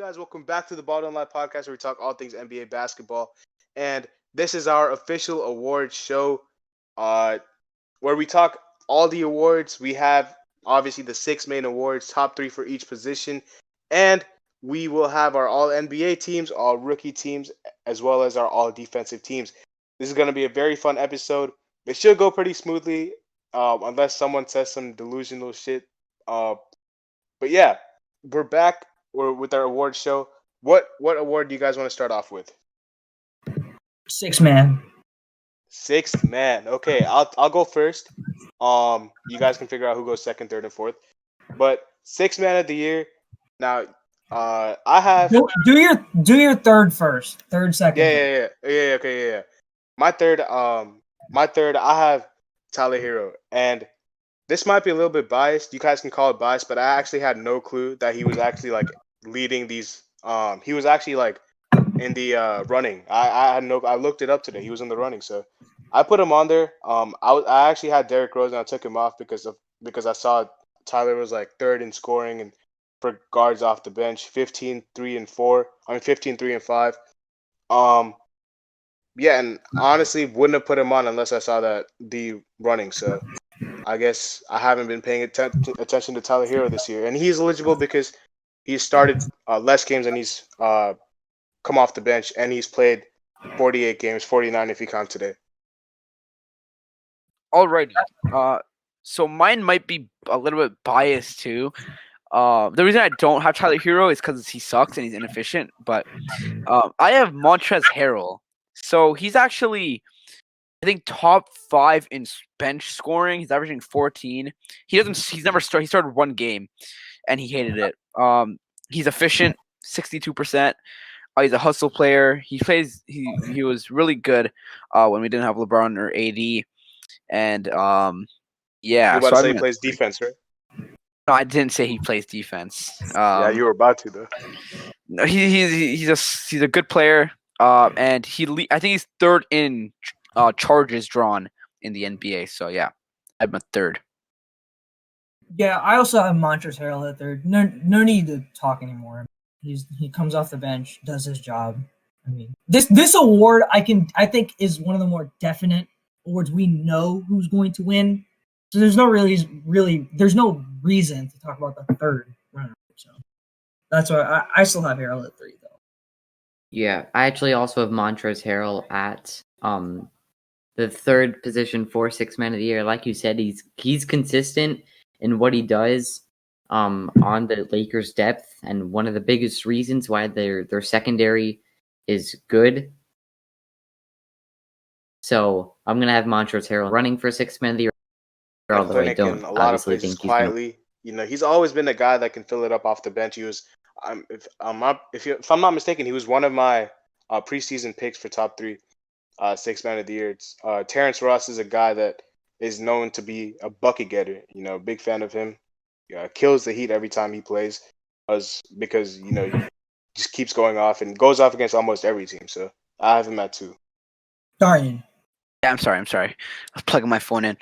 guys? Welcome back to the Bottom Line Podcast, where we talk all things NBA basketball. And this is our official awards show, where we talk all the awards. We have obviously the 6 main awards, top 3 for each position, and we will have our all NBA teams, all rookie teams, as well as our all defensive teams. This is going to be a very fun episode. It should go pretty smoothly, unless someone says some delusional shit. But yeah, we're back. We're with our award show. What award do you guys want to start off with? 6 man. 6th man. Okay, I'll go first. You guys can figure out who goes second, third, and fourth. But 6th man of the year. Now, I have do your third first. Third, second. Yeah. Okay, yeah. My third, I have Tyler Hero, and this might be a little bit biased. You guys can call it biased, but I actually had no clue that he was actually like leading these. He was actually like in the running. I looked it up today. He was in the running, so I put him on there. I actually had Derrick Rose, and I took him off because I saw Tyler was like third in scoring and for guards off the bench, 15, 3, and 4. 15, 3, and 5. Yeah, and honestly, wouldn't have put him on unless I saw that the running. So I guess I haven't been paying attention to Tyler Hero this year, and he's eligible because he's started less games and he's come off the bench, and he's played 48 games, 49 if you count today. Alrighty. So mine might be a little bit biased too. The reason I don't have Tyler Hero is because he sucks and he's inefficient. But I have Montrezl Harrell. So he's actually, I think, top 5 in bench scoring. He's averaging 14. He's never started. He started one game, and he hated it. He's efficient, 62%. He's a hustle player. He was really good when we didn't have LeBron or AD. And yeah. You're about to say he plays defense, right? No, I didn't say he plays defense. Yeah, you were about to though. No, he's a good player. And I think he's third in charges drawn in the NBA. So yeah, I'm a third. Yeah, I also have Montrezl Harrell at third. No need to talk anymore. He comes off the bench, does his job. I mean, this award I think is one of the more definite awards. We know who's going to win, so there's no there's no reason to talk about the third runner. So that's why I still have Harrell at 3 though. Yeah, I actually also have Montrezl Harrell at the third position for 6th man of the year. Like you said, he's consistent in what he does on the Lakers' depth, and one of the biggest reasons why their secondary is good. So I'm gonna have Montrezl Harrell running for 6th man of the year. Although I don't obviously think he's quietly. He's always been a guy that can fill it up off the bench. He was. If I'm not mistaken, he was one of my preseason picks for top 3 6th man of the year. Terence Ross is a guy that is known to be a bucket getter. Big fan of him. Kills the Heat every time he plays, because he just keeps going off and goes off against almost every team. So I have him at 2. Darian. Yeah, I'm sorry. I was plugging my phone in.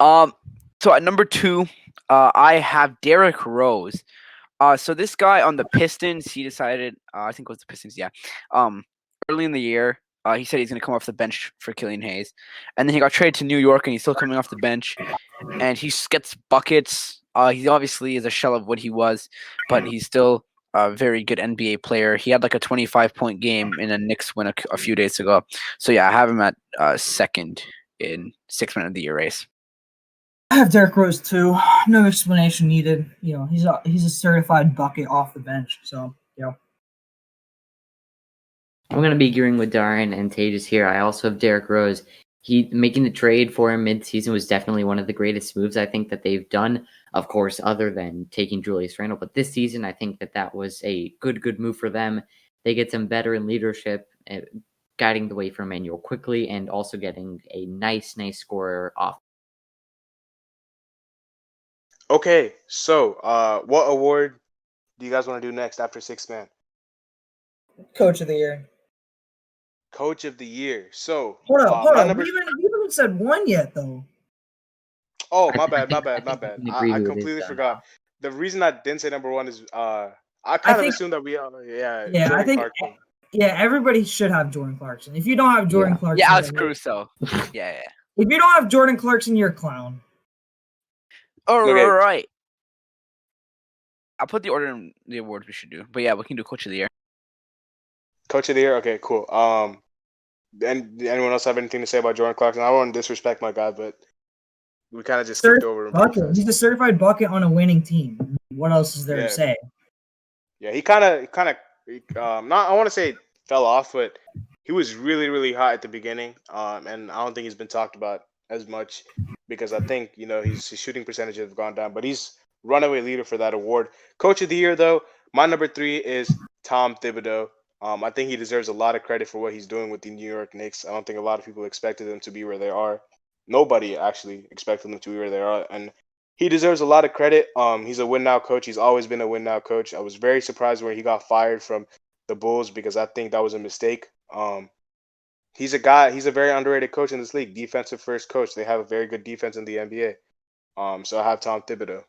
So at number 2, I have Derrick Rose. So this guy on the Pistons, he decided, I think it was the Pistons, yeah. Early in the year, he said he's going to come off the bench for Killian Hayes. And then he got traded to New York, and he's still coming off the bench. And he gets buckets. He obviously is a shell of what he was, but he's still a very good NBA player. He had like a 25-point game in a Knicks win a few days ago. So yeah, I have him at second in 6th man of the year race. I have Derrick Rose too. No explanation needed. He's a certified bucket off the bench. So I'm going to be agreeing with Darian and Tejas here. I also have Derrick Rose. He making the trade for him mid-season was definitely one of the greatest moves I think that they've done, of course, other than taking Julius Randle. But this season, I think that was a good move for them. They get some veteran leadership, guiding the way for Emmanuel quickly, and also getting a nice scorer off. Okay, so what award do you guys want to do next after 6th man? Coach of the year. Coach of the year. So hold on. We haven't said one yet, though. Oh, my bad. I completely forgot. The reason I didn't say number 1 is I I kind of think, assumed that we are. Yeah, yeah, I Jordan think, Clarkson. yeah, everybody should have Jordan Clarkson. If you don't have Jordan Yeah. Clarkson, Yeah, Alex then you're- Caruso. Yeah. if you don't have Jordan Clarkson, you're a clown. All Okay. right. I'll put the order in the awards we should do. But yeah, we can do Coach of the Year. Coach of the year. Okay, cool. And anyone else have anything to say about Jordan Clarkson? I don't want to disrespect my guy, but we kind of just skipped over him. pretty Bucket. fast. He's a certified bucket on a winning team. What else is there Yeah. to say? Yeah, he kind of, not. I want to say fell off, but he was really, really hot at the beginning. And I don't think he's been talked about as much because I think his shooting percentage has gone down. But he's runaway leader for that award. Coach of the year, though, my number 3 is Tom Thibodeau. I think he deserves a lot of credit for what he's doing with the New York Knicks. I don't think a lot of people expected them to be where they are. Nobody actually expected them to be where they are, and he deserves a lot of credit. He's a win now coach. He's always been a win now coach. I was very surprised when he got fired from the Bulls because I think that was a mistake. He's a guy. He's a very underrated coach in this league. Defensive first coach. They have a very good defense in the NBA. So I have Tom Thibodeau.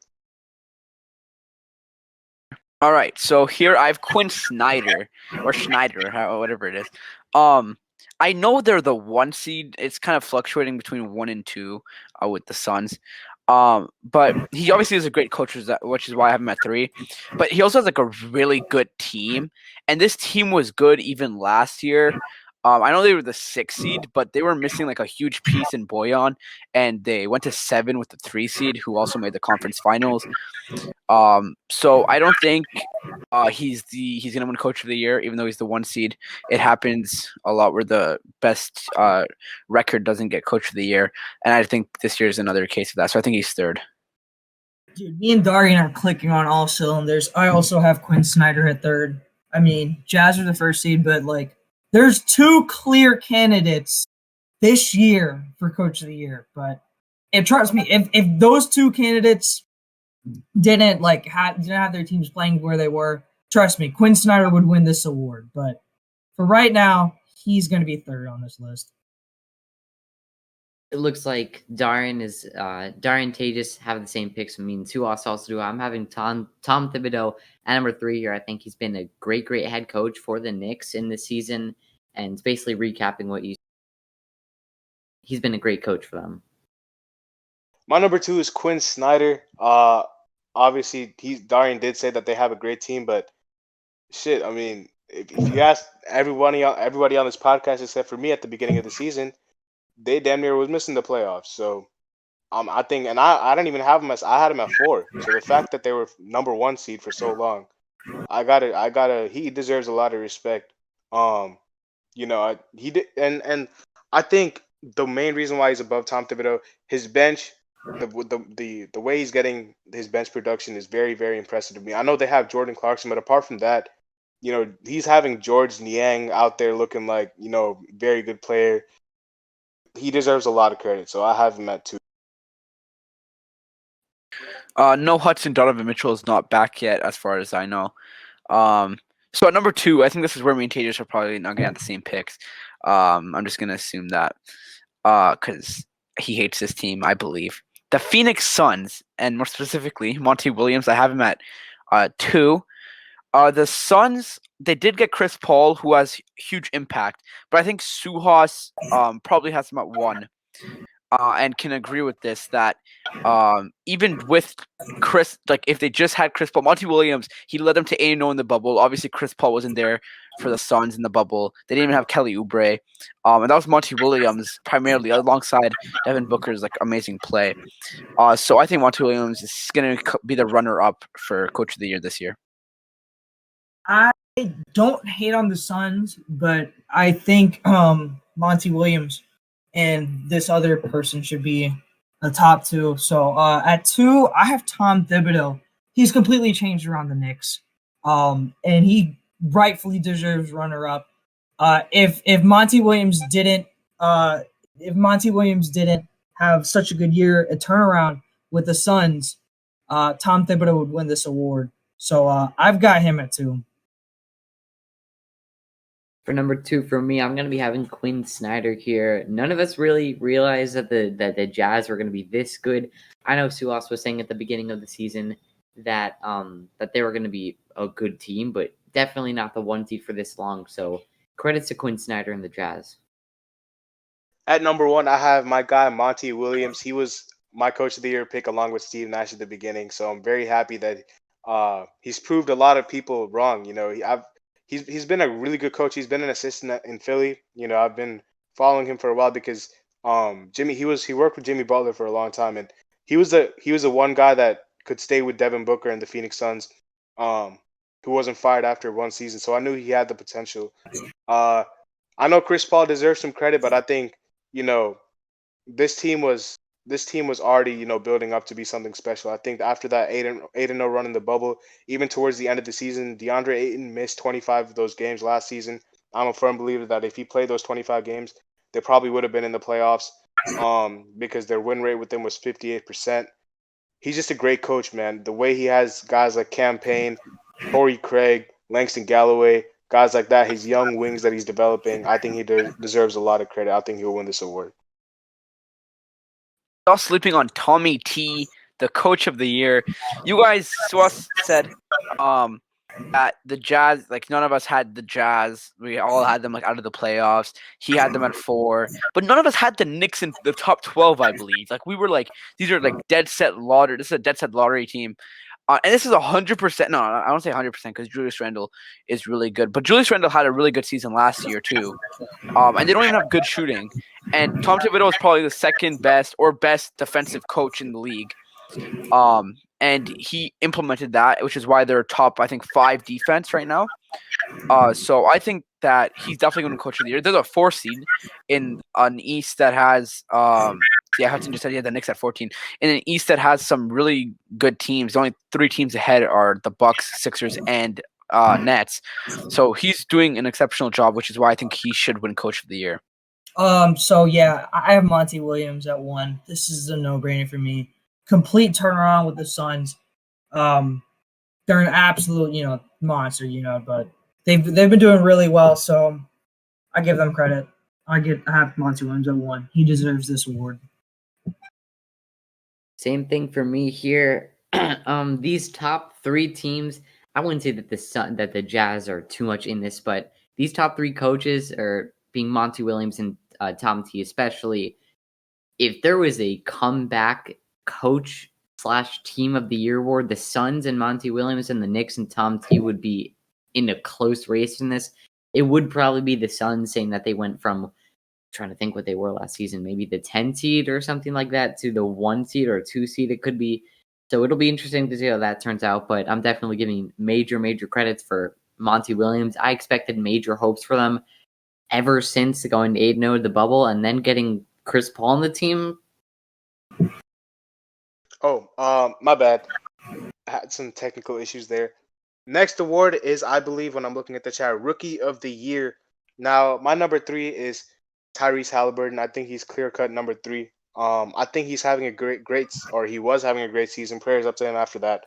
All right, so here I have Quinn Snyder or Schneider, whatever it is. I know they're the 1 seed. It's kind of fluctuating between 1 and 2 with the Suns. But he obviously is a great coach, which is why I have him at 3. But he also has like a really good team, and this team was good even last year. I know they were the 6 seed, but they were missing like a huge piece in Boyan, and they went to 7 with the 3 seed, who also made the conference finals. So I don't think he's gonna win Coach of the Year, even though he's the 1 seed. It happens a lot where the best record doesn't get Coach of the Year, and I think this year is another case of that. So I think he's 3rd. Dude, me and Darian are clicking on all cylinders. I also have Quinn Snyder at 3rd. I mean, Jazz are the 1st seed, but like, there's 2 clear candidates this year for Coach of the Year. But trust me, if those 2 candidates didn't have their teams playing where they were, trust me, Quinn Snyder would win this award. But for right now, he's going to be 3rd on this list. It looks like Darian Tejas have the same picks. I mean, 2 also do. I'm having Tom Thibodeau at number 3 here. I think he's been a great head coach for the Knicks in this season, and it's basically recapping what you. He's been a great coach for them. My number 2 is Quinn Snyder. Obviously, Darian did say that they have a great team, but shit, I mean, if you ask everybody on this podcast except for me at the beginning of the season, they damn near was missing the playoffs. So I think, and I didn't even have them I had them at 4. So the fact that they were number 1 seed for so long, he deserves a lot of respect. He did, and I think the main reason why he's above Tom Thibodeau, his bench, the way he's getting his bench production is very, very impressive to me. I know they have Jordan Clarkson, but apart from that, he's having George Niang out there looking like, very good player. He deserves a lot of credit, so I have him at 2. No, Hudson Donovan Mitchell is not back yet, as far as I know. So at number 2, I think this is where me and Tejas are probably not gonna have the same picks. I'm just gonna assume that because he hates this team, I believe. The Phoenix Suns, and more specifically Monty Williams, I have him at 2. The Suns, they did get Chris Paul, who has huge impact, but I think Suhas probably has him at 1. And can agree with this that even with Chris, like if they just had Chris Paul, Monty Williams, he led them to 8-0 in the bubble. Obviously, Chris Paul wasn't there for the Suns in the bubble. They didn't even have Kelly Oubre, and that was Monty Williams primarily alongside Devin Booker's like amazing play. So I think Monty Williams is going to be the runner-up for Coach of the Year this year. I don't hate on the Suns, but I think Monty Williams and this other person should be the top 2. So at 2, I have Tom Thibodeau. He's completely changed around the Knicks, and he rightfully deserves runner-up. If Monty Williams didn't have such a good year, a turnaround with the Suns, Tom Thibodeau would win this award. So I've got him at 2. For number 2 for me, I'm going to be having Quinn Snyder here. None of us really realized that the Jazz were going to be this good. I know Suas was saying at the beginning of the season that that they were going to be a good team, but definitely not the 1 seed for this long. So credits to Quinn Snyder and the Jazz. At number one, I have my guy Monty Williams. He was my coach of the year pick along with Steve Nash at the beginning. So I'm very happy that he's proved a lot of people wrong. He's been a really good coach. He's been an assistant in Philly. I've been following him for a while because Jimmy he worked with Jimmy Butler for a long time, and he was the one guy that could stay with Devin Booker and the Phoenix Suns, um, who wasn't fired after one season. So I knew he had the potential. Uh, I know Chris Paul deserves some credit, but I think you know this team was already building up to be something special. I think after that 8-0 run in the bubble, even towards the end of the season, DeAndre Ayton missed 25 of those games last season. I'm a firm believer that if he played those 25 games, they probably would have been in the playoffs. Because their win rate with them was 58%. He's just a great coach, man. The way he has guys like Cam Payne, Torrey Craig, Langston Galloway, guys like that, his young wings that he's developing, I think he deserves a lot of credit. I think he'll win this award. All sleeping on Tommy T, the coach of the year. You guys said that the Jazz, like none of us had the Jazz. We all had them like out of the playoffs. He had them at 4, but none of us had the Knicks in the top 12, I believe. Like we were like, these are like dead set lottery. This is a dead set lottery team. And this is 100%. No, I don't say 100% because Julius Randle is really good. But Julius Randle had a really good season last year too. And they don't even have good shooting. And Tom Thibodeau is probably the second best or best defensive coach in the league. And he implemented that, which is why they're top, I think, 5 defense right now. So I think that he's definitely going to coach of the year. There's a 4 seed in an East that has Hudson just said he had the Knicks at 14. In an East that has some really good teams. The only 3 teams ahead are the Bucks, Sixers, and Nets. So he's doing an exceptional job, which is why I think he should win Coach of the Year. So yeah, I have Monty Williams at 1. This is a no-brainer for me. Complete turnaround with the Suns. They're an absolute, monster, but they've been doing really well, so I give them credit. I have Monty Williams at 1. He deserves this award. Same thing for me here. These top 3 teams, I wouldn't say that the Jazz are too much in this, but these top 3 coaches are being Monty Williams and Tom T, especially. If there was a comeback coach / team of the year award, the Suns and Monty Williams and the Knicks and Tom T would be in a close race in this. It would probably be the Suns, saying that they went from, trying to think what they were last season, maybe the 10 seed or something like that to the 1 seed or 2 seed. It could be. So it'll be interesting to see how that turns out, but I'm definitely giving major credits for Monty Williams. I expected major hopes for them ever since going 8-0 to the bubble and then getting Chris Paul on the team. Oh, my bad. I had some technical issues there. Next award is, I believe, when I'm looking at the chat, Rookie of the Year. Now, my number 3 is Tyrese Halliburton. I think he's clear-cut number 3. I think he's having he was having a great season. Prayers up to him after that.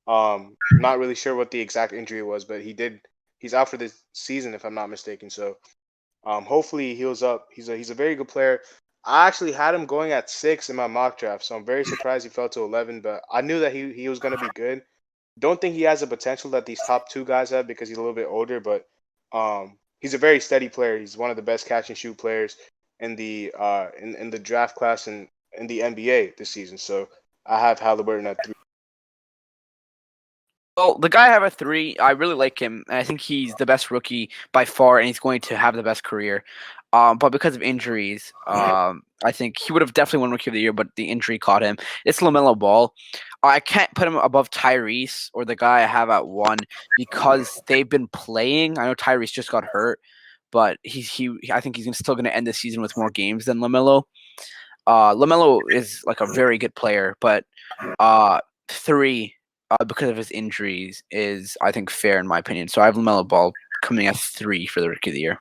Not really sure what the exact injury was, but he's out for this season if I'm not mistaken. So, hopefully he heals up. He's a very good player. I actually had him going at 6 in my mock draft, so I'm very surprised he fell to 11. But I knew that he was going to be good. Don't think he has the potential that these top 2 guys have because he's a little bit older, but he's a very steady player. He's one of the best catch and shoot players in the in the draft class and in the NBA this season. So I have Halliburton at 3. Well, the guy I have at 3, I really like him. And I think he's the best rookie by far, and he's going to have the best career. But because of injuries, I think he would have definitely won Rookie of the Year, but the injury caught him. It's LaMelo Ball. I can't put him above Tyrese or the guy I have at 1 because they've been playing. I know Tyrese just got hurt, but I think he's still going to end the season with more games than LaMelo. LaMelo is like a very good player, but 3, because of his injuries, is, I think, fair in my opinion. So I have LaMelo Ball coming at 3 for the Rookie of the Year.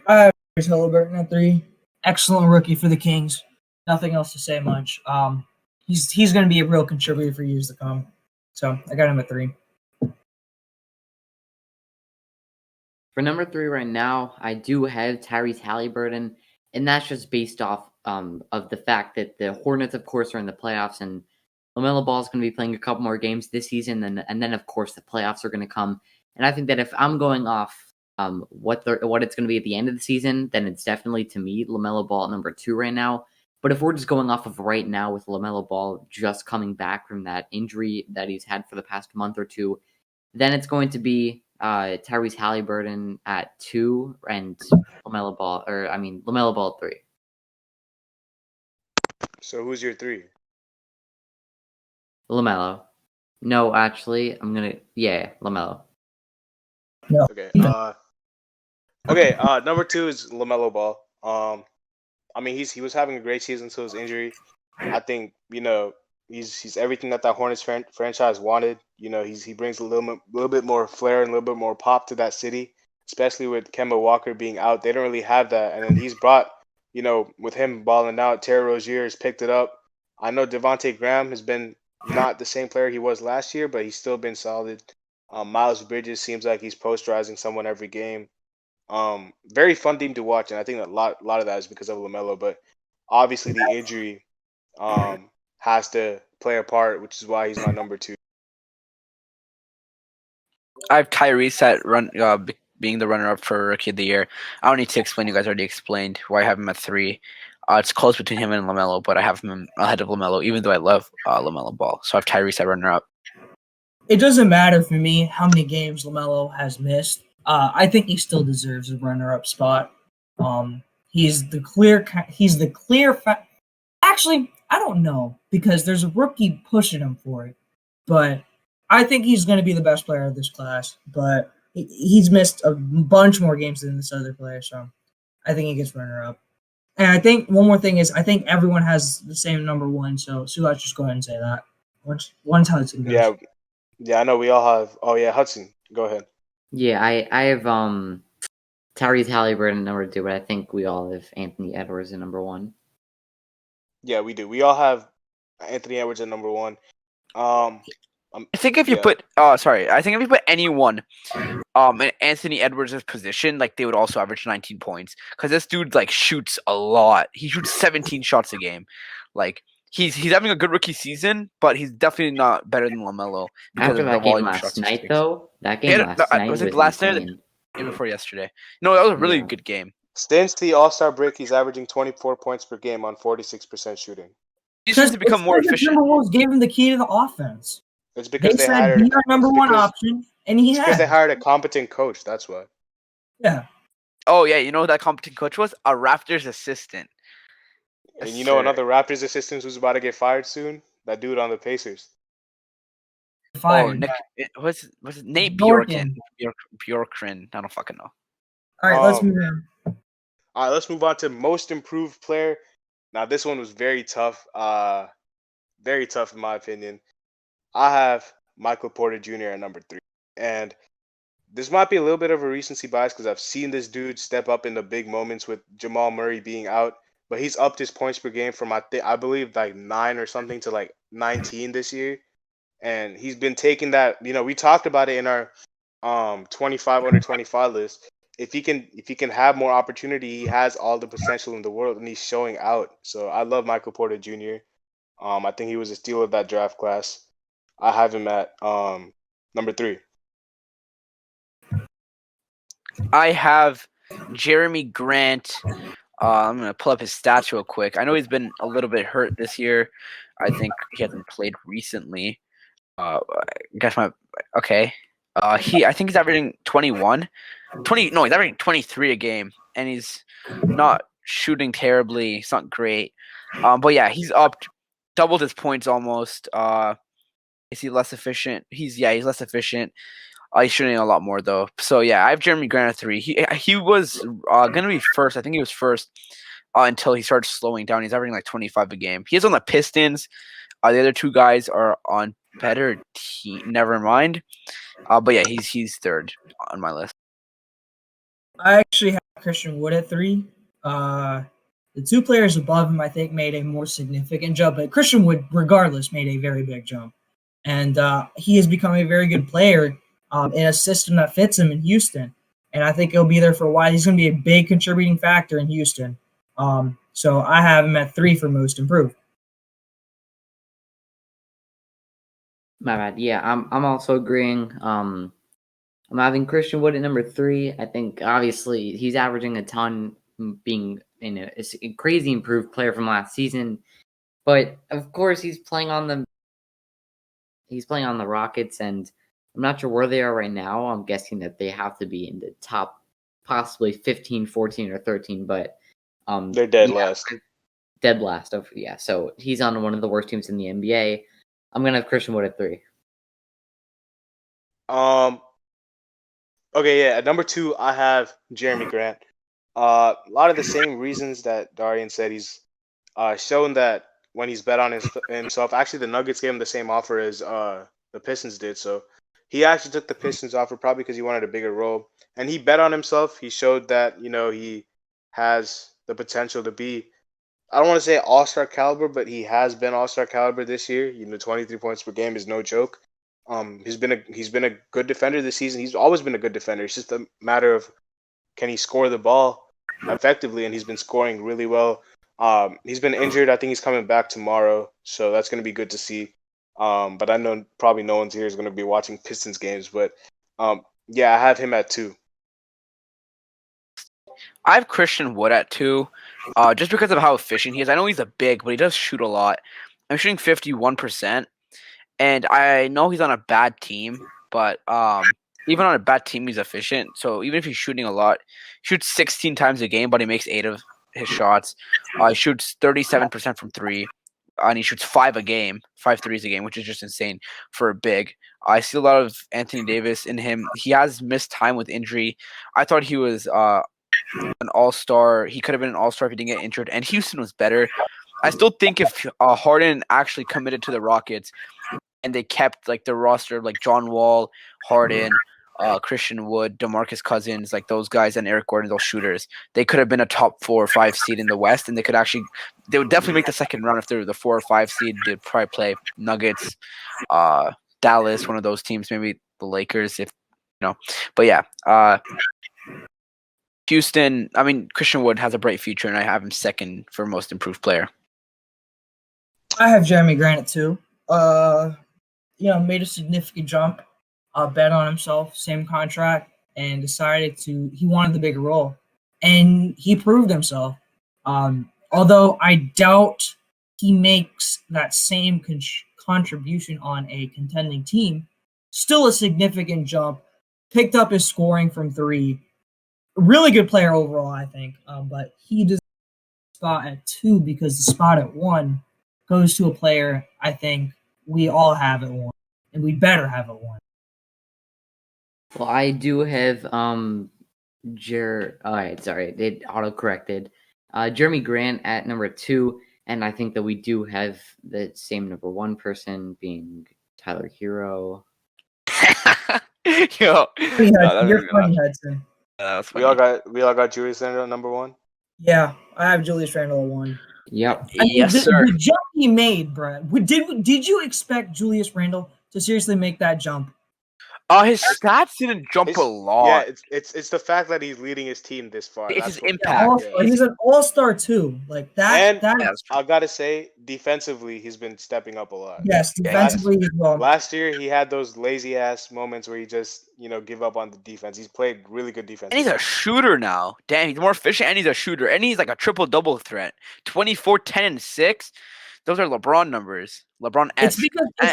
I have Halliburton at 3. Excellent rookie for the Kings. Nothing else to say much. He's going to be a real contributor for years to come. So I got him at 3. For number 3 right now, I do have Tyrese Halliburton, and that's just based off of the fact that the Hornets, of course, are in the playoffs, and LaMelo Ball is going to be playing a couple more games this season, and then of course the playoffs are going to come. And I think that if I'm going off what it's going to be at the end of the season, then it's definitely, to me, LaMelo Ball at number 2 right now. But if we're just going off of right now with LaMelo Ball just coming back from that injury that he's had for the past month or two, then it's going to be Tyrese Halliburton at 2 and LaMelo Ball at 3. So who's your 3? LaMelo. No, actually, LaMelo. No. Okay. Number 2 is LaMelo Ball. I mean, he was having a great season until his injury. I think he's everything that Hornets franchise wanted. He brings a little bit more flair and a little bit more pop to that city, especially with Kemba Walker being out. They don't really have that, and then he's brought, with him balling out, Terry Rozier has picked it up. I know Devontae Graham has been not the same player he was last year, but he's still been solid. Miles Bridges seems like he's posterizing someone every game. Very fun team to watch, and I think a lot of that is because of LaMelo. But obviously, the injury has to play a part, which is why he's my number 2. I have Tyrese at being the runner-up for Rookie of the Year. I don't need to explain. You guys already explained why I have him at 3. It's close between him and LaMelo, but I have him ahead of LaMelo, even though I love LaMelo Ball. So I have Tyrese at runner-up. It doesn't matter for me how many games LaMelo has missed. I think he still deserves a runner-up spot. He's the clear. Actually, I don't know because there's a rookie pushing him for it, but I think he's going to be the best player of this class. But he's missed a bunch more games than this other player, so I think he gets runner-up. And I think one more thing is I think everyone has the same number 1. So let's just go ahead and say that. Once Hudson goes. Yeah, I know we all have. Oh yeah, Hudson, go ahead. Yeah, I have Tyrese Halliburton at number 2, but I think we all have Anthony Edwards at number 1. Yeah, we do. We all have Anthony Edwards at number 1. I think if you put anyone in Anthony Edwards' position, like they would also average 19 points because this dude like shoots a lot. He shoots 17 shots a game. Like he's having a good rookie season, but he's definitely not better than LaMelo because After of that the game volume of last shots he night, takes. though, that game last night was last night or insane. the game before yesterday? No, that was a really good game. Since the All-Star break, he's averaging 24 points per game on 46% shooting. He seems to become more efficient. Timberwolves gave him the key to the offense. It's because They said be our number 1 option, and he because they hired a competent coach. That's why. Yeah. Oh yeah, you know who that competent coach was? A Raptors assistant. And another Raptors assistant who's about to get fired soon? That dude on the Pacers. Fired. Was it Nate Bjorken. Bjorken? I don't fucking know. All right, let's move on. All right, let's move on to most improved player. Now this one was very tough. Very tough in my opinion. I have Michael Porter Jr. at number 3. And this might be a little bit of a recency bias because I've seen this dude step up in the big moments with Jamal Murray being out. But he's upped his points per game from, I believe, like 9 or something to like 19 this year. And he's been taking that, we talked about it in our 25 under 25 list. If he can have more opportunity, he has all the potential in the world, and he's showing out. So I love Michael Porter Jr. I think he was a steal of that draft class. I have him at number 3. I have Jeremy Grant. I'm gonna pull up his stats real quick. I know he's been a little bit hurt this year. I think he hasn't played recently. I think he's averaging 21. He's averaging 23 a game, and he's not shooting terribly. It's not great. But yeah, he's doubled his points almost. Is he less efficient? He's less efficient. He's shooting a lot more though. So yeah, I have Jeremy Grant at 3. He was gonna be first. I think he was first until he started slowing down. He's averaging like 25 a game. He is on the Pistons. The other 2 guys are on better team. Never mind. But yeah, he's 3rd on my list. I actually have Christian Wood at 3. The 2 players above him, I think, made a more significant jump, but Christian Wood, regardless, made a very big jump. And he has become a very good player in a system that fits him in Houston. And I think he'll be there for a while. He's going to be a big contributing factor in Houston. So I have him at 3 for most improved. My bad. Yeah, I'm also agreeing. I'm having Christian Wood at number 3. I think obviously he's averaging a ton, being a crazy improved player from last season. But of course, he's playing on the Rockets, and I'm not sure where they are right now. I'm guessing that they have to be in the top, possibly 15, 14, or 13. But They're dead last. dead last. Yeah, so he's on one of the worst teams in the NBA. I'm gonna have Christian Wood at 3. Okay, yeah. At number 2, I have Jeremy Grant. A lot of the same reasons that Darian said. He's shown that when he's bet on himself. Actually, the Nuggets gave him the same offer as the Pistons did. So he actually took the Pistons offer probably because he wanted a bigger role. And he bet on himself. He showed that he has the potential to be. I don't want to say all-star caliber, but he has been all-star caliber this year. 23 points per game is no joke. He's been a good defender this season. He's always been a good defender. It's just a matter of can he score the ball effectively, and he's been scoring really well. He's been injured. I think he's coming back tomorrow, so that's going to be good to see. But I know probably no one's here is going to be watching Pistons games, but yeah, I have him at 2. I have Christian Wood at 2, just because of how efficient he is. I know he's a big, but he does shoot a lot. I'm shooting 51%, and I know he's on a bad team, but even on a bad team, he's efficient. So even if he's shooting a lot, he shoots 16 times a game, but he makes 8 of his shots. He shoots 37% from 3, and he shoots 5 threes a game, which is just insane for a big. I see a lot of Anthony Davis in him. He has missed time with injury. I thought he was an all-star. He could have been an all-star if he didn't get injured, and Houston was better. I still think if Harden actually committed to the Rockets and they kept like the roster of like John Wall, Harden, Christian Wood, DeMarcus Cousins, like those guys, and Eric Gordon, those shooters, they could have been a top 4 or 5 seed in the West, and they would definitely make the second round if they were the 4 or 5 seed. They'd probably play Nuggets, Dallas, one of those teams, maybe the Lakers, if But yeah, Houston. I mean, Christian Wood has a bright future, and I have him second for most improved player. I have Jeremy Grant at 2. Made a significant jump, bet on himself, same contract, and decided he wanted the bigger role. And he proved himself. Although I doubt he makes that same contribution on a contending team, still a significant jump, picked up his scoring from 3. Really good player overall, I think. But he does spot at 2 because the spot at 1 goes to a player I think we all have at 1, and we better have at 1. Well, I do have all right, sorry, it auto-corrected. Jeremy Grant at number 2, and I think that we do have the same number 1 person being Tyler Hero. Yo, You're funny, Hudson. We all got Julius Randle at number 1. Yeah, I have Julius Randle at 1. Yep. Yes, sir. The jump he made, Brad. Did you expect Julius Randle to seriously make that jump? His stats didn't jump a lot. Yeah, it's the fact that he's leading his team this far. It's his what- impact. Yeah. He's an all-star too. Like that. And I gotta say, defensively, he's been stepping up a lot. Yes, defensively as well. Last year, he had those lazy ass moments where he just give up on the defense. He's played really good defense. And he's a shooter now. Damn, he's more efficient, and he's a shooter, and he's like a triple-double threat. 24, 10, and 6. Those are LeBron numbers. It's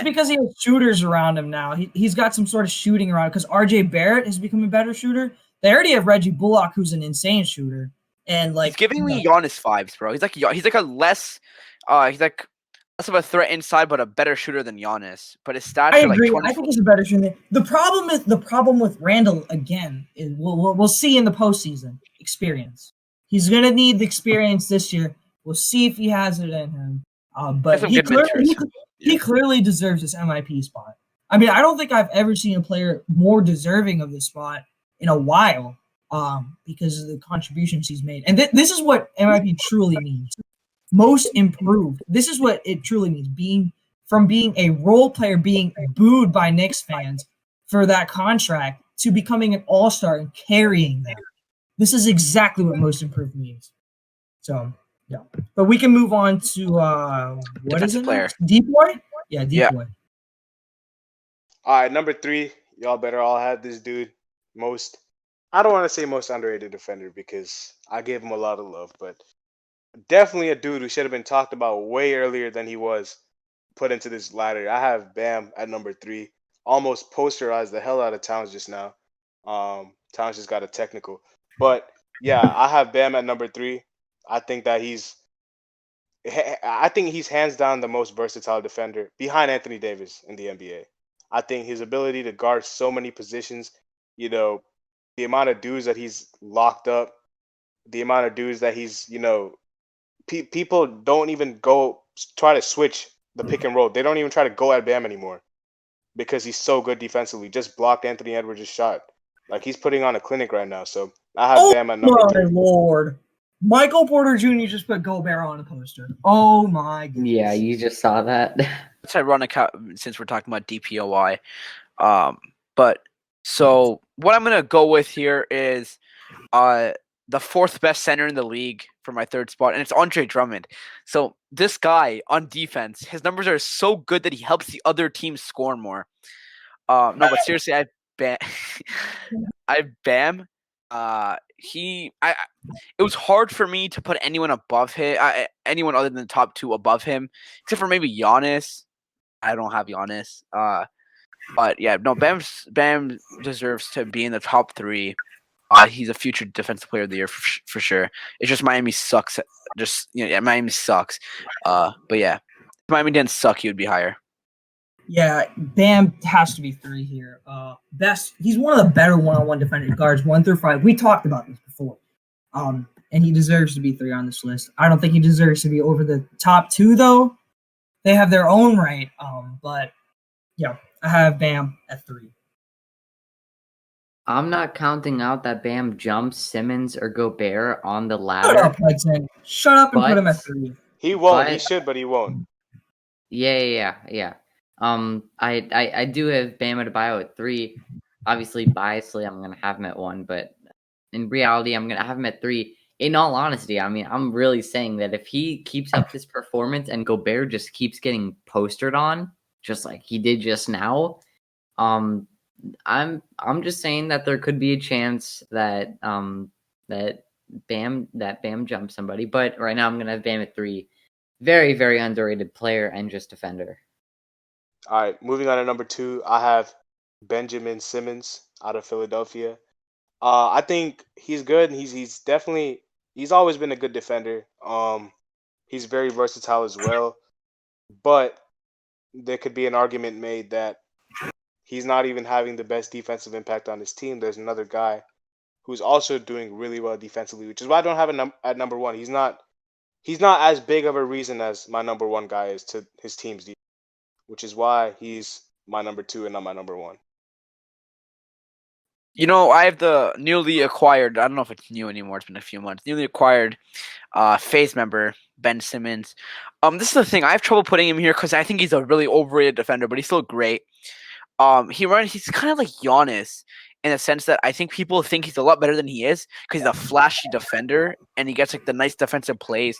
because he has shooters around him now. He's got some sort of shooting around because RJ Barrett has become a better shooter. They already have Reggie Bullock, who's an insane shooter, and like he's giving me Giannis vibes, bro. He's like a less of a threat inside, but a better shooter than Giannis. But his stats I are agree. like I think he's a better shooter. The problem with Randall again is we'll see in the postseason experience. He's gonna need the experience this year. We'll see if he has it in him. But he clearly deserves this MIP spot. I mean, I don't think I've ever seen a player more deserving of this spot in a while because of the contributions he's made. And this is what MIP truly means. Most improved. This is what it truly means. Being a role player, being booed by Knicks fans for that contract to becoming an all-star and carrying them. This is exactly what most improved means. So, yeah. But we can move on to what is it? Player. Deep boy? Yeah, deep boy. All right, number 3. Y'all better all have this dude. Most, I don't want to say most underrated defender because I gave him a lot of love, but definitely a dude who should have been talked about way earlier than he was put into this ladder. I have Bam at number 3. Almost posterized the hell out of Towns just now. Towns just got a technical, but yeah, I have Bam at number 3. I think that he's hands down the most versatile defender behind Anthony Davis in the NBA. I think his ability to guard so many positions, you know, the amount of dudes that he's locked up, the amount of dudes that he's, people don't even go try to switch the pick and roll. They don't even try to go at Bam anymore because he's so good defensively. Just blocked Anthony Edwards' shot. Like he's putting on a clinic right now. So I have Bam at number my 3. lord. Michael Porter Jr. just put Gobert on a poster. Oh my goodness. Yeah, you just saw that. It's ironic since we're talking about DPOY. But so what I'm gonna go with here is the 4th best center in the league for my 3rd spot, and it's Andre Drummond. So this guy on defense, his numbers are so good that he helps the other team score more. No, but seriously, I Bam. It was hard for me to put anyone above him, anyone other than the top 2 above him, except for maybe Giannis. I don't have Giannis. But yeah, no, Bam deserves to be in the top 3. He's a future defensive player of the year for sure. It's just Miami sucks. Miami sucks. But yeah, if Miami didn't suck, he would be higher. Yeah, Bam has to be 3 here. He's one of the better one-on-one defender guards, 1 through 5. We talked about this before. And he deserves to be 3 on this list. I don't think he deserves to be over the top 2 though. They have their own right. But yeah, I have Bam at 3. I'm not counting out that Bam jumps Simmons or Gobert on the Shut ladder. up, Hudson. Shut up and put him at 3. He won't. But- He should, but he won't. Yeah. I do have Bam Adebayo at 3. Obviously, biasly, I'm gonna have him at 1, but in reality, I'm gonna have him at 3. In all honesty, I mean, I'm really saying that if he keeps up this performance and Gobert just keeps getting postered on, just like he did just now, I'm just saying that there could be a chance that that Bam jumps somebody, but right now I'm gonna have Bam at 3. Very, very underrated player and just defender. All right, moving on to number 2, I have Benjamin Simmons out of Philadelphia. I think he's good. He's always been a good defender. He's very versatile as well, but there could be an argument made that he's not even having the best defensive impact on his team. There's another guy who's also doing really well defensively, which is why I don't have him at number 1. He's not as big of a reason as my number 1 guy is to his team's defense, which is why he's my number 2 and not my number 1. I have the newly acquired, I don't know if it's new anymore, it's been a few months, newly acquired phase member, Ben Simmons. This is the thing, I have trouble putting him here because I think he's a really overrated defender, but he's still great. He's kind of like Giannis in the sense that I think people think he's a lot better than he is because he's a flashy defender and he gets like the nice defensive plays.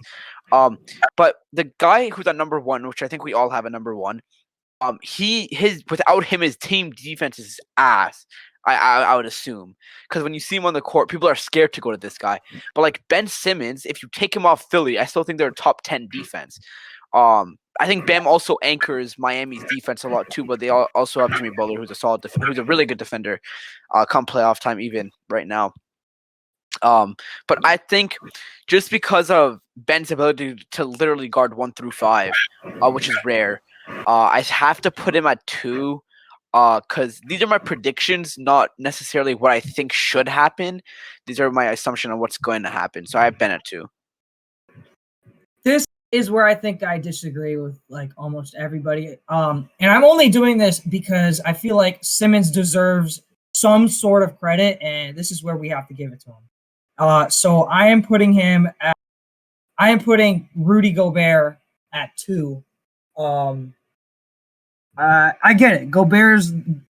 But the guy who's at number 1, which I think we all have at number 1, without him, his team defense is ass. I would assume, because when you see him on the court, people are scared to go to this guy. But like Ben Simmons, if you take him off Philly, I still think they're a top 10 defense. I think Bam also anchors Miami's defense a lot too, but they also have Jimmy Butler, who's who's a really good defender, come playoff time even right now. But I think just because of Ben's ability to literally guard 1 through 5, which is rare, I have to put him at 2. Because these are my predictions, not necessarily what I think should happen. These are my assumption on what's going to happen. So I have Ben at 2. This is where I think I disagree with like almost everybody. And I'm only doing this because I feel like Simmons deserves some sort of credit, and this is where we have to give it to him. So I am putting Rudy Gobert at 2. I get it. Gobert's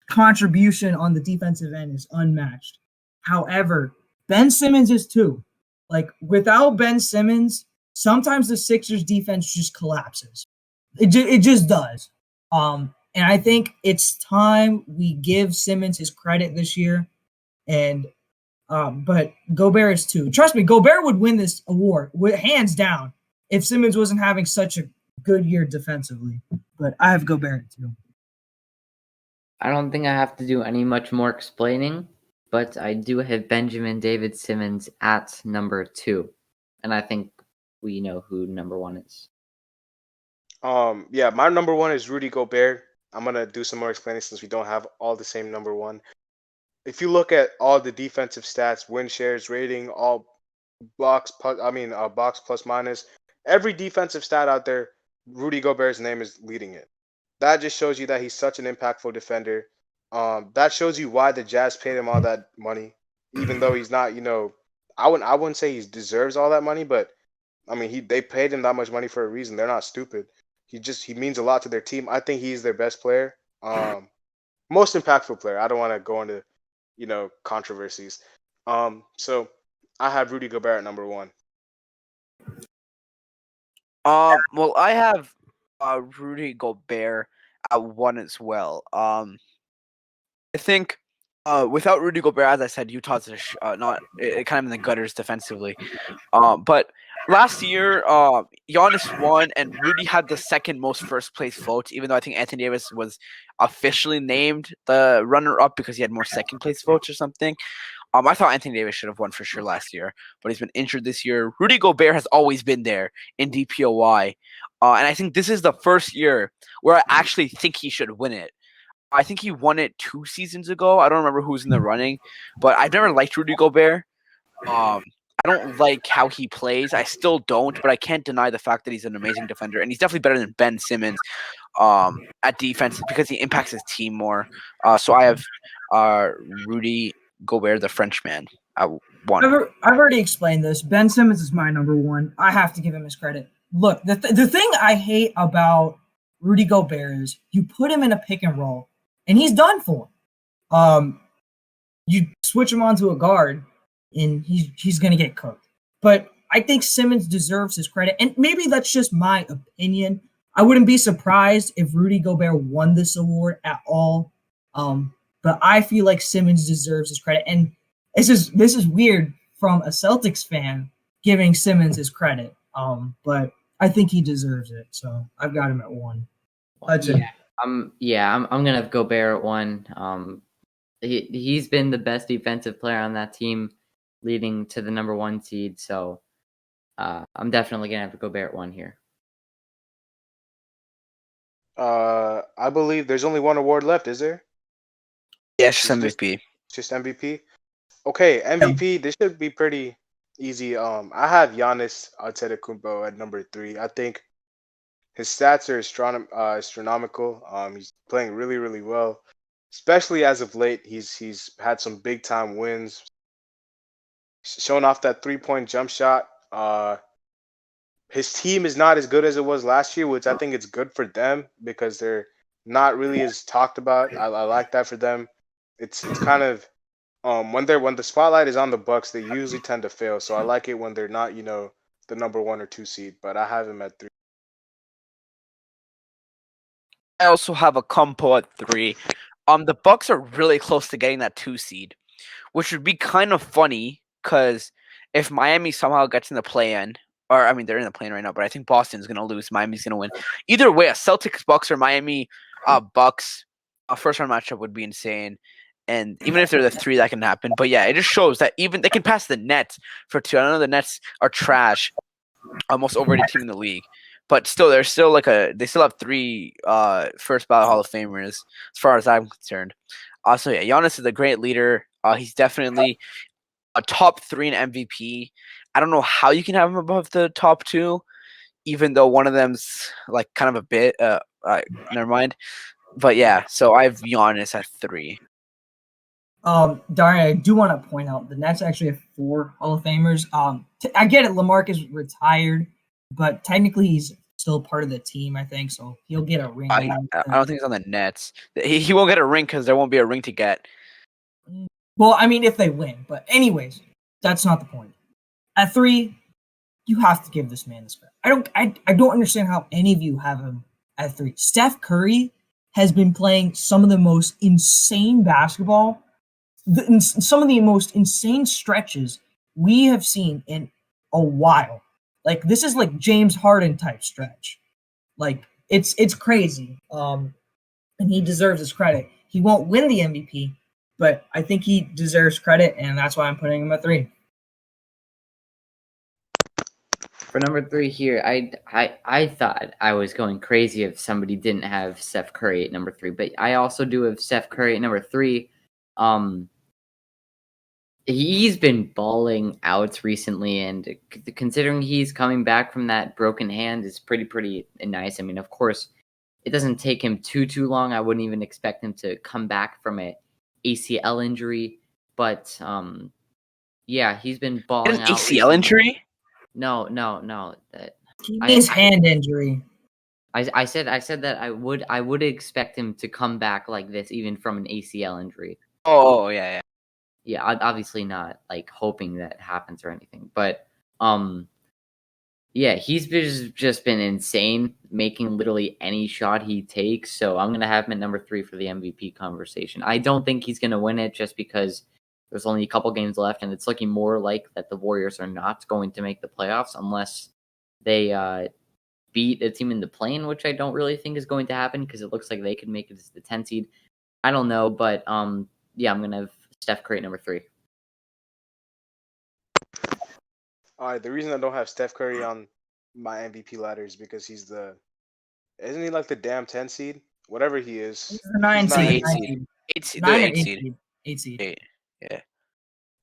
contribution on the defensive end is unmatched. However, Ben Simmons is 2. Like, without Ben Simmons, sometimes the Sixers defense just collapses. It just does. And I think it's time we give Simmons his credit this year. And but Gobert is too. Trust me, Gobert would win this award hands down if Simmons wasn't having such a good year defensively. But I have Gobert too. I don't think I have to do any much more explaining, but I do have Benjamin David Simmons at number 2. And I think we know who number 1 is. Yeah, my number 1 is Rudy Gobert. I'm gonna do some more explaining since we don't have all the same number 1. If you look at all the defensive stats, win shares, rating, all box plus minus, every defensive stat out there, Rudy Gobert's name is leading it. That just shows you that he's such an impactful defender. That shows you why the Jazz paid him all that money, even though he's not, I wouldn't say he deserves all that money, but I mean, they paid him that much money for a reason. They're not stupid. He means a lot to their team. I think he's their best player, most impactful player. I don't want to go into, controversies. So I have Rudy Gobert at number 1. Well, I have Rudy Gobert at 1 as well. I think without Rudy Gobert, as I said, Utah's not kind of in the gutters defensively. But last year, Giannis won, and Rudy had the second most first place votes, even though I think Anthony Davis was officially named the runner-up because he had more second place votes or something. I thought Anthony Davis should have won for sure last year, but he's been injured this year. Rudy Gobert has always been there in DPOY, and I think this is the first year where I actually think he should win it. I think he won it 2 seasons ago. I don't remember who's in the running, but I've never liked Rudy Gobert. I don't like how he plays. I still don't, but I can't deny the fact that he's an amazing defender, and he's definitely better than Ben Simmons at defense because he impacts his team more. So I have Rudy Gobert, the Frenchman, at 1. I've already explained this. Ben Simmons is my number 1. I have to give him his credit. Look, the thing I hate about Rudy Gobert is you put him in a pick and roll, and he's done for him. You switch him onto a guard, and he's going to get cooked. But I think Simmons deserves his credit, and maybe that's just my opinion. I wouldn't be surprised if Rudy Gobert won this award at all. But I feel like Simmons deserves his credit, and this is weird from a Celtics fan giving Simmons his credit. But I think he deserves it, so I've got him at 1. That's it. I'm gonna have Gobert at 1. He's been the best defensive player on that team, leading to the number 1 seed. So I'm definitely gonna have Gobert at 1 here. I believe there's only one award left, is there? Yeah, it's just MVP. Just MVP. Okay, MVP. This should be pretty easy. I have Giannis Antetokounmpo at number 3. I think his stats are astronomical. He's playing really, really well, especially as of late. He's had some big time wins, showing off that 3-point jump shot. His team is not as good as it was last year, which I think it's good for them because they're not really as talked about. I like that for them. It's kind of when the spotlight is on the Bucks, they usually tend to fail. So I like it when they're not, the number 1 or 2 seed. But I have him at 3. I also have a compo at 3. The Bucks are really close to getting that 2 seed, which would be kind of funny because if Miami somehow gets in the play-in, or I mean they're in the play-in right now, but I think Boston's gonna lose, Miami's gonna win. Either way, a Celtics Bucks or Miami Bucks first round matchup would be insane. And even if they're the 3, that can happen. But yeah, it just shows that even they can pass the Nets for 2. I know the Nets are trash, almost overrated team in the league. But still, they still have 3 first ballot Hall of Famers as far as I'm concerned. So yeah, Giannis is a great leader. He's definitely a top 3 in MVP. I don't know how you can have him above the top 2, even though one of them's like kind of a bit. Never mind. But yeah, so I have Giannis at 3. Darian, I do want to point out the Nets actually have 4 Hall of Famers. I get it, LaMarcus retired, but technically he's still part of the team, I think, so he'll get a ring. I don't think he's on the Nets. He won't get a ring because there won't be a ring to get. Well, I mean, if they win. But anyways, that's not the point. At 3, you have to give this man this credit. I don't understand how any of you have him at 3. Steph Curry has been playing some of the most insane basketball, some of the most insane stretches we have seen in a while. Like this is like James Harden type stretch. Like it's crazy. And he deserves his credit. He won't win the MVP, but I think he deserves credit, and that's why I'm putting him at 3. For number 3 here, I thought I was going crazy if somebody didn't have Steph Curry at number 3, but I also do have Steph Curry at number 3. He's been balling out recently, and considering he's coming back from that broken hand is pretty nice. I mean, of course, it doesn't take him too long. I wouldn't even expect him to come back from an ACL injury, but yeah, he's been balling out. An ACL injury? No. He means hand injury. I said that I would expect him to come back like this, even from an ACL injury. Oh yeah. Yeah, obviously not like hoping that happens or anything, but yeah, he's just been insane, making literally any shot he takes. So I'm gonna have him at number 3 for the MVP conversation. I don't think he's gonna win it just because there's only a couple games left, and it's looking more like that the Warriors are not going to make the playoffs unless they beat a team in the play-in, which I don't really think is going to happen because it looks like they could make it as the 10 seed. I don't know, but yeah, I'm gonna have Steph Curry at number 3. All right, the reason I don't have Steph Curry on my MVP ladder is because isn't he like the damn 10 seed? Whatever he is. He's the 9 he's not seed. 8 seed. 8 seed. 9 The or 8 seed. 8 seed. 8. Yeah.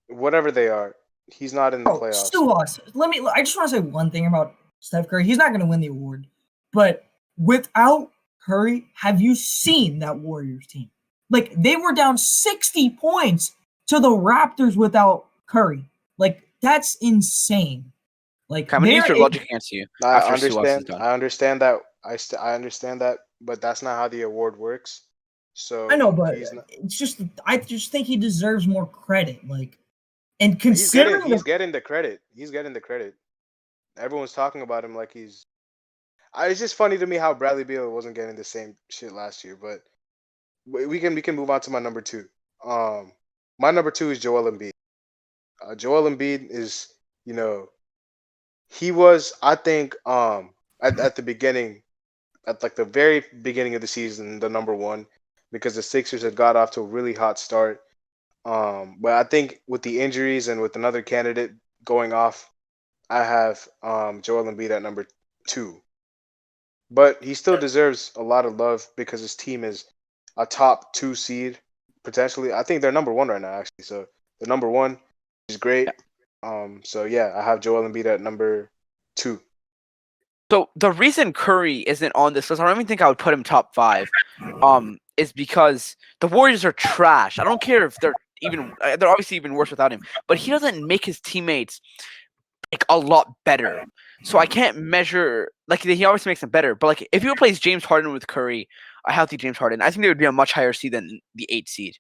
Whatever they are, he's not in the playoffs. I just want to say one thing about Steph Curry. He's not going to win the award, but without Curry, have you seen that Warriors team? Like they were down 60 points to the Raptors without Curry. Like that's insane. Like I'm gonna use your logic against you. I understand that. I understand that, but that's not how the award works. So I know, but it's just I just think he deserves more credit. Like, and considering he's getting the credit. He's getting the credit. Everyone's talking about him like he's. It's just funny to me how Bradley Beal wasn't getting the same shit last year, but we can move on to my number 2. My number 2 is Joel Embiid. Joel Embiid is, he was, I think, at the beginning, at like the very beginning of the season, the number 1, because the Sixers had got off to a really hot start. But I think with the injuries and with another candidate going off, I have Joel Embiid at number 2. But he still deserves a lot of love because his team is a top 2 seed, potentially. I think they're number 1 right now, actually. So the number 1 is great. So yeah, I have Joel Embiid at number 2. So the reason Curry isn't on this list, I don't even think I would put him top 5, is because the Warriors are trash. I don't care if they're obviously even worse without him, but he doesn't make his teammates like a lot better. So I can't measure like he always makes them better. But like if you replace James Harden with Curry, a healthy James Harden, I think they would be a much higher seed than the 8 seed.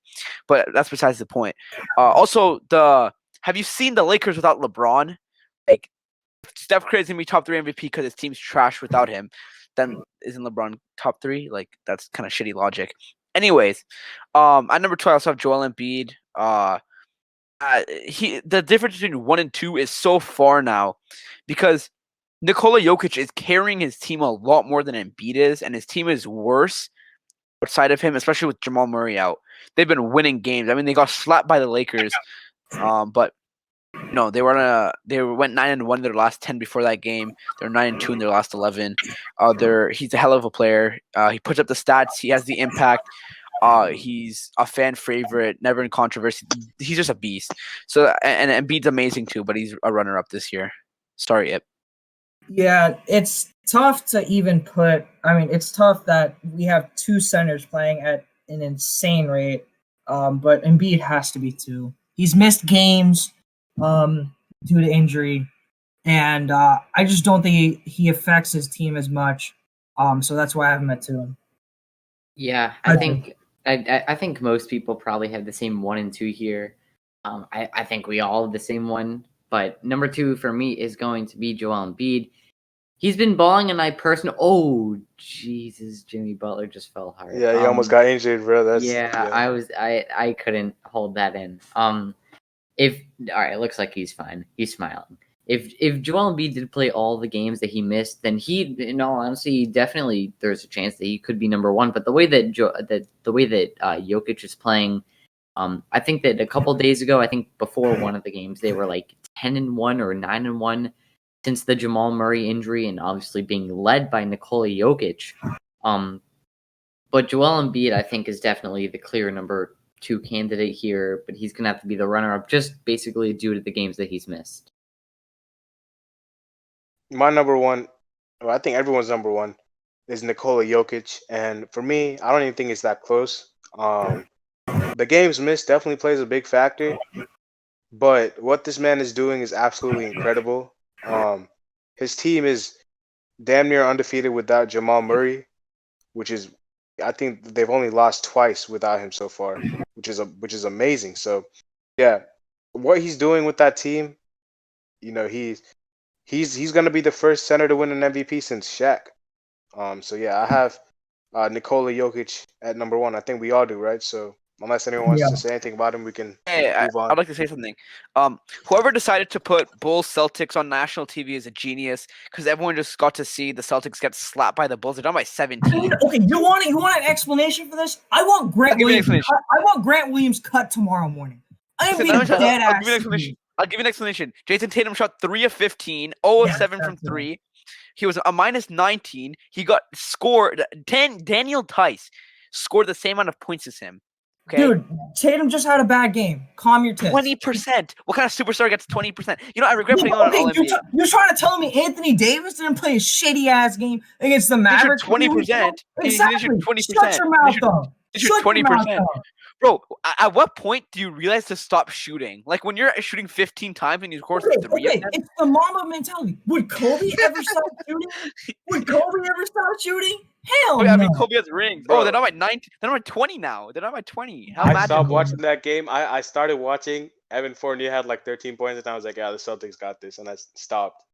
But that's besides the point. Also, have you seen the Lakers without LeBron? Like Steph Curry is gonna be top 3 MVP because his team's trash without him. Then isn't LeBron top 3? Like that's kind of shitty logic. Anyways, at number 2 I also have Joel Embiid. The difference between 1 and 2 is so far now because Nikola Jokic is carrying his team a lot more than Embiid is, and his team is worse outside of him, especially with Jamal Murray out. They've been winning games. I mean, they got slapped by the Lakers, but no, they went 9-1 in their last 10 before that game. They're 9-2 in their last 11. He's a hell of a player. He puts up the stats. He has the impact. He's a fan favorite, never in controversy. He's just a beast. So and Embiid's amazing too, but he's a runner-up this year. Sorry, Ip. Yeah, it's tough to even put. I mean, it's tough that we have 2 centers playing at an insane rate. But Embiid has to be 2. He's missed games due to injury, and I just don't think he affects his team as much. So that's why I have him at 2. Yeah, I think most people probably have the same 1 and 2 here. I think we all have the same one, but number 2 for me is going to be Joel Embiid. He's been balling, and oh Jesus, Jimmy Butler just fell hard. Yeah, he almost got injured, bro. I couldn't hold that in. If all right, it looks like he's fine. He's smiling. If Joel Embiid did play all the games that he missed, then in all honesty, definitely there's a chance that he could be number one. But the way that Jokic is playing, I think that a couple days ago, I think before one of the games, they were like 10-1 or 9-1 since the Jamal Murray injury, and obviously being led by Nikola Jokic. But Joel Embiid, I think, is definitely the clear number 2 candidate here, but he's going to have to be the runner-up just basically due to the games that he's missed. My number one, well, I think everyone's number one, is Nikola Jokic. And for me, I don't even think it's that close. The games missed definitely plays a big factor. But what this man is doing is absolutely incredible. His team is damn near undefeated without Jamal Murray, which is, I think they've only lost twice without him so far, which is amazing. So, yeah, what he's doing with that team, you know, he's gonna be the first center to win an MVP since Shaq. So yeah, I have Nikola Jokic at number 1. I think we all do, right? So unless anyone wants to say anything about him, we can move on. I'd like to say something. Whoever decided to put Bulls Celtics on national TV is a genius, because everyone just got to see the Celtics get slapped by the Bulls. They're down by 17. Okay, you want an explanation for this? I want Grant Williams. I want Grant Williams cut tomorrow morning. I am being dead ass. I'll give you an explanation. Jason Tatum shot 3 of 15, 0 of 7 from 3. He was a minus 19. He got scored. Daniel Tice scored the same amount of points as him. Okay? Dude, Tatum just had a bad game. Calm your tits. 20%. What kind of superstar gets 20%? You know, I regret putting on all NBA. You're trying to tell me Anthony Davis didn't play a shitty ass game against the Mavericks? 20%. Exactly. 20%. Shut your mouth though. Shut 20%. Bro, at what point do you realize to stop shooting? Like when you're shooting 15 times and you score 3 of them? It's the Mamba mentality. Would Kobe ever stop shooting? Hell no. I mean, Kobe has rings. Bro. Oh, they're not by 19. They're not by 20 now. They're not by 20. I stopped watching that game. I started watching. Evan Fournier had like 13 points, and I was like, yeah, the Celtics got this, and I stopped.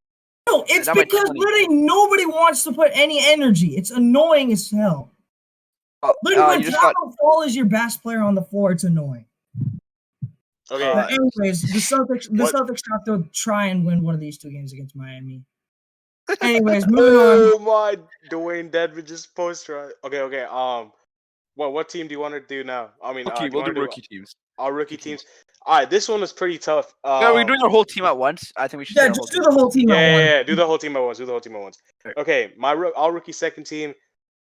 No, it's because literally nobody wants to put any energy. It's annoying as hell. Literally, when Taco Fall is your best player on the floor, it's annoying. Okay. Anyways, the Celtics have to try and win one of these 2 games against Miami. Anyways, moving on. Oh my, Dwayne Dedman just post right. Okay. What team do you want to do now? I mean, we'll do rookie teams. Our rookie teams. All right, this one is pretty tough. We're doing our whole team at once. I think we should. Yeah, just do the whole team at once. Yeah, do the whole team at once. Okay, my all rookie second team.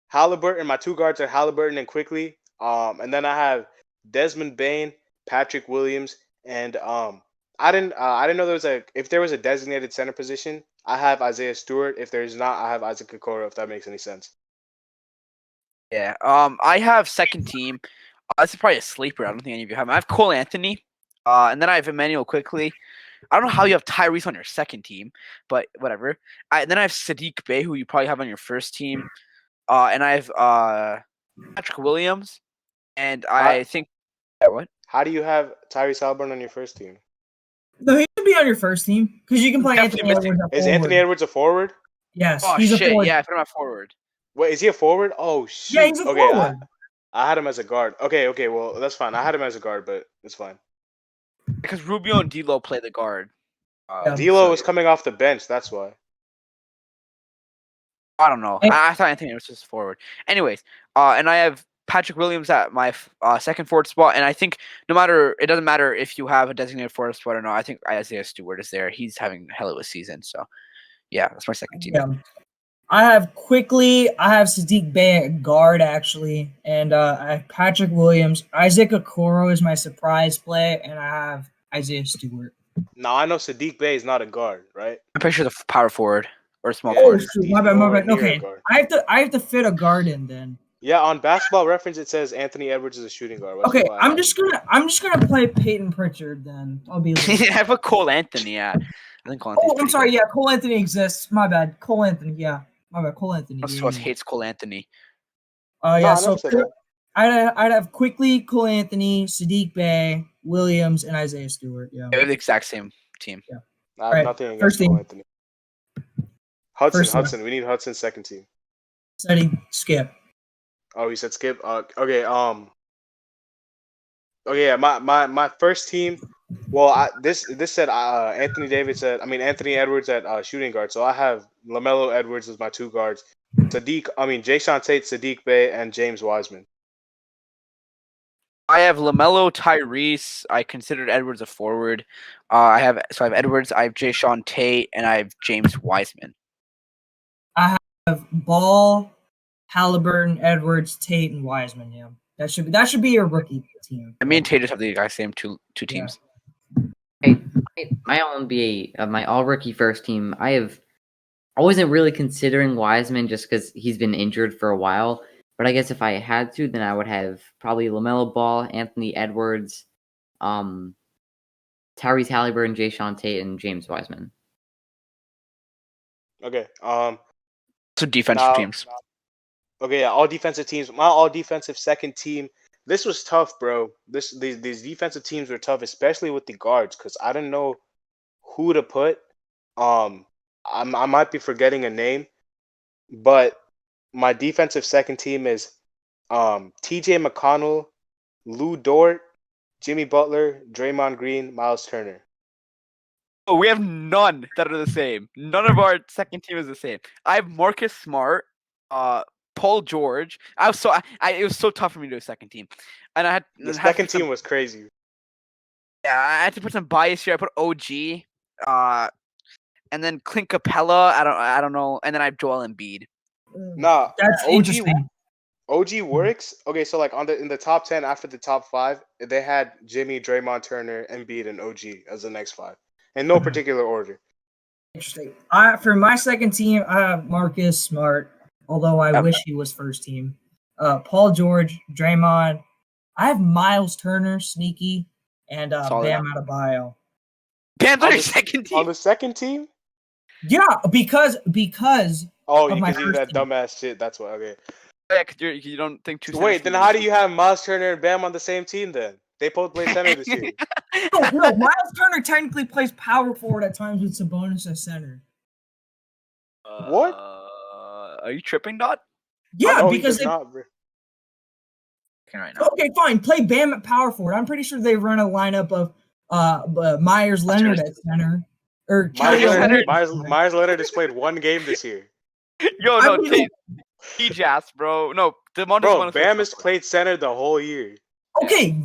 Halliburton, my 2 guards are Halliburton and Quickly. And then I have Desmond Bane, Patrick Williams, and I didn't know if there was a designated center position. I have Isaiah Stewart. If there's not, I have Isaac Okoro. If that makes any sense. Yeah. I have second team. This is probably a sleeper. I don't think any of you have him. I have Cole Anthony. And then I have Emmanuel Quickly. I don't know how you have Tyrese on your second team, but whatever. Then I have Sadiq Bey, who you probably have on your first team. And I have Patrick Williams, and I think what? How do you have Tyrese Halliburton on your first team? No, he should be on your first team because you can play Anthony Edwards. Is Anthony Edwards a forward? Yes, he's a forward. Yeah, I put him at forward. Wait, is he a forward? Oh shit. Yeah, he's a forward. I had him as a guard. Okay, well that's fine. I had him as a guard, but it's fine. Because Rubio and D'Lo play the guard. D'Lo was coming off the bench. That's why. I don't know. I thought Anthony was just forward. Anyways, and I have Patrick Williams at my second forward spot, and I think it doesn't matter if you have a designated forward spot or not. I think Isaiah Stewart is there. He's having a hell of a season. So, yeah, that's my second team. Yeah. I have Sadiq Bey at guard, actually, and I have Patrick Williams. Isaac Okoro is my surprise play, and I have Isaiah Stewart. Now, I know Sadiq Bey is not a guard, right? I'm pretty sure the power forward. Or small forward. My bad. Okay, I have to fit a guard in then. Yeah, on Basketball Reference it says Anthony Edwards is a shooting guard. Okay, I'm just gonna play Peyton Pritchard then. I'll be. I put Cole Anthony. Yeah, I think Cole Anthony. I'm sorry. Yeah, Cole Anthony exists. My bad. Cole Anthony. Yeah, my bad. Cole Anthony. Most of us hates Cole Anthony. Yeah. So I'd have Quickly, Cole Anthony, Sadiq Bey, Williams, and Isaiah Stewart. Yeah. They're the exact same team. Yeah. I have nothing against Cole Anthony. Hudson. We need Hudson's second team. Said he skip. Oh, he said skip. Okay. Okay. Yeah. My first team. Well, this said Anthony Edwards at shooting guard. So I have LaMelo Edwards as my two guards. Jayshawn Tate, Sadiq Bey, and James Wiseman. I have LaMelo, Tyrese. I considered Edwards a forward. I have Edwards. I have Jayshawn Tate, and I have James Wiseman. I have Ball, Halliburton, Edwards, Tate, and Wiseman. Yeah, that should be your rookie team. And me and Tate just have the exact same two teams. Hey, my all-NBA, my all-rookie first team, I wasn't really considering Wiseman just because he's been injured for a while. But I guess if I had to, then I would have probably LaMelo Ball, Anthony Edwards, Tyrese Halliburton, Jayshawn Tate, and James Wiseman. Okay. So defensive teams. Okay, yeah, all defensive teams. My all defensive second team. This was tough, bro. These defensive teams were tough, especially with the guards, because I didn't know who to put. I might be forgetting a name, but my defensive second team is T.J. McConnell, Lou Dort, Jimmy Butler, Draymond Green, Miles Turner. Oh, we have none that are the same. None of our second team is the same. I have Marcus Smart, Paul George. It was so tough for me to do a second team, and the second team was crazy. Yeah, I had to put some bias here. I put OG, and then Clint Capella. I don't know, and then I have Joel Embiid. Nah, that's interesting. OG works. Okay, so like in the top 10 after the top 5, they had Jimmy, Draymond, Turner, Embiid, and OG as the next 5, in no particular order. Interesting. For my second team, I have Marcus Smart, although I wish he was first team. Paul George, Draymond. I have Miles Turner, sneaky, and Bam Adebayo. Bam's on your second team. On the second team? Yeah, because. Oh, you can do that dumbass shit. That's why. Okay. Yeah, because you don't think two. Wait, then how do you have Miles Turner and Bam on the same team then? They both play center this year. No, Miles Turner technically plays power forward at times with Sabonis as center. What? Are you tripping, Dot? Yeah, because Right now. Okay, fine. Play Bam at power forward. I'm pretty sure they run a lineup of Myers Leonard at center. Or Myers Leonard has played one game this year. Yo, no, T-Jazz, bro. No, bro, Bam has played center the whole year. Okay,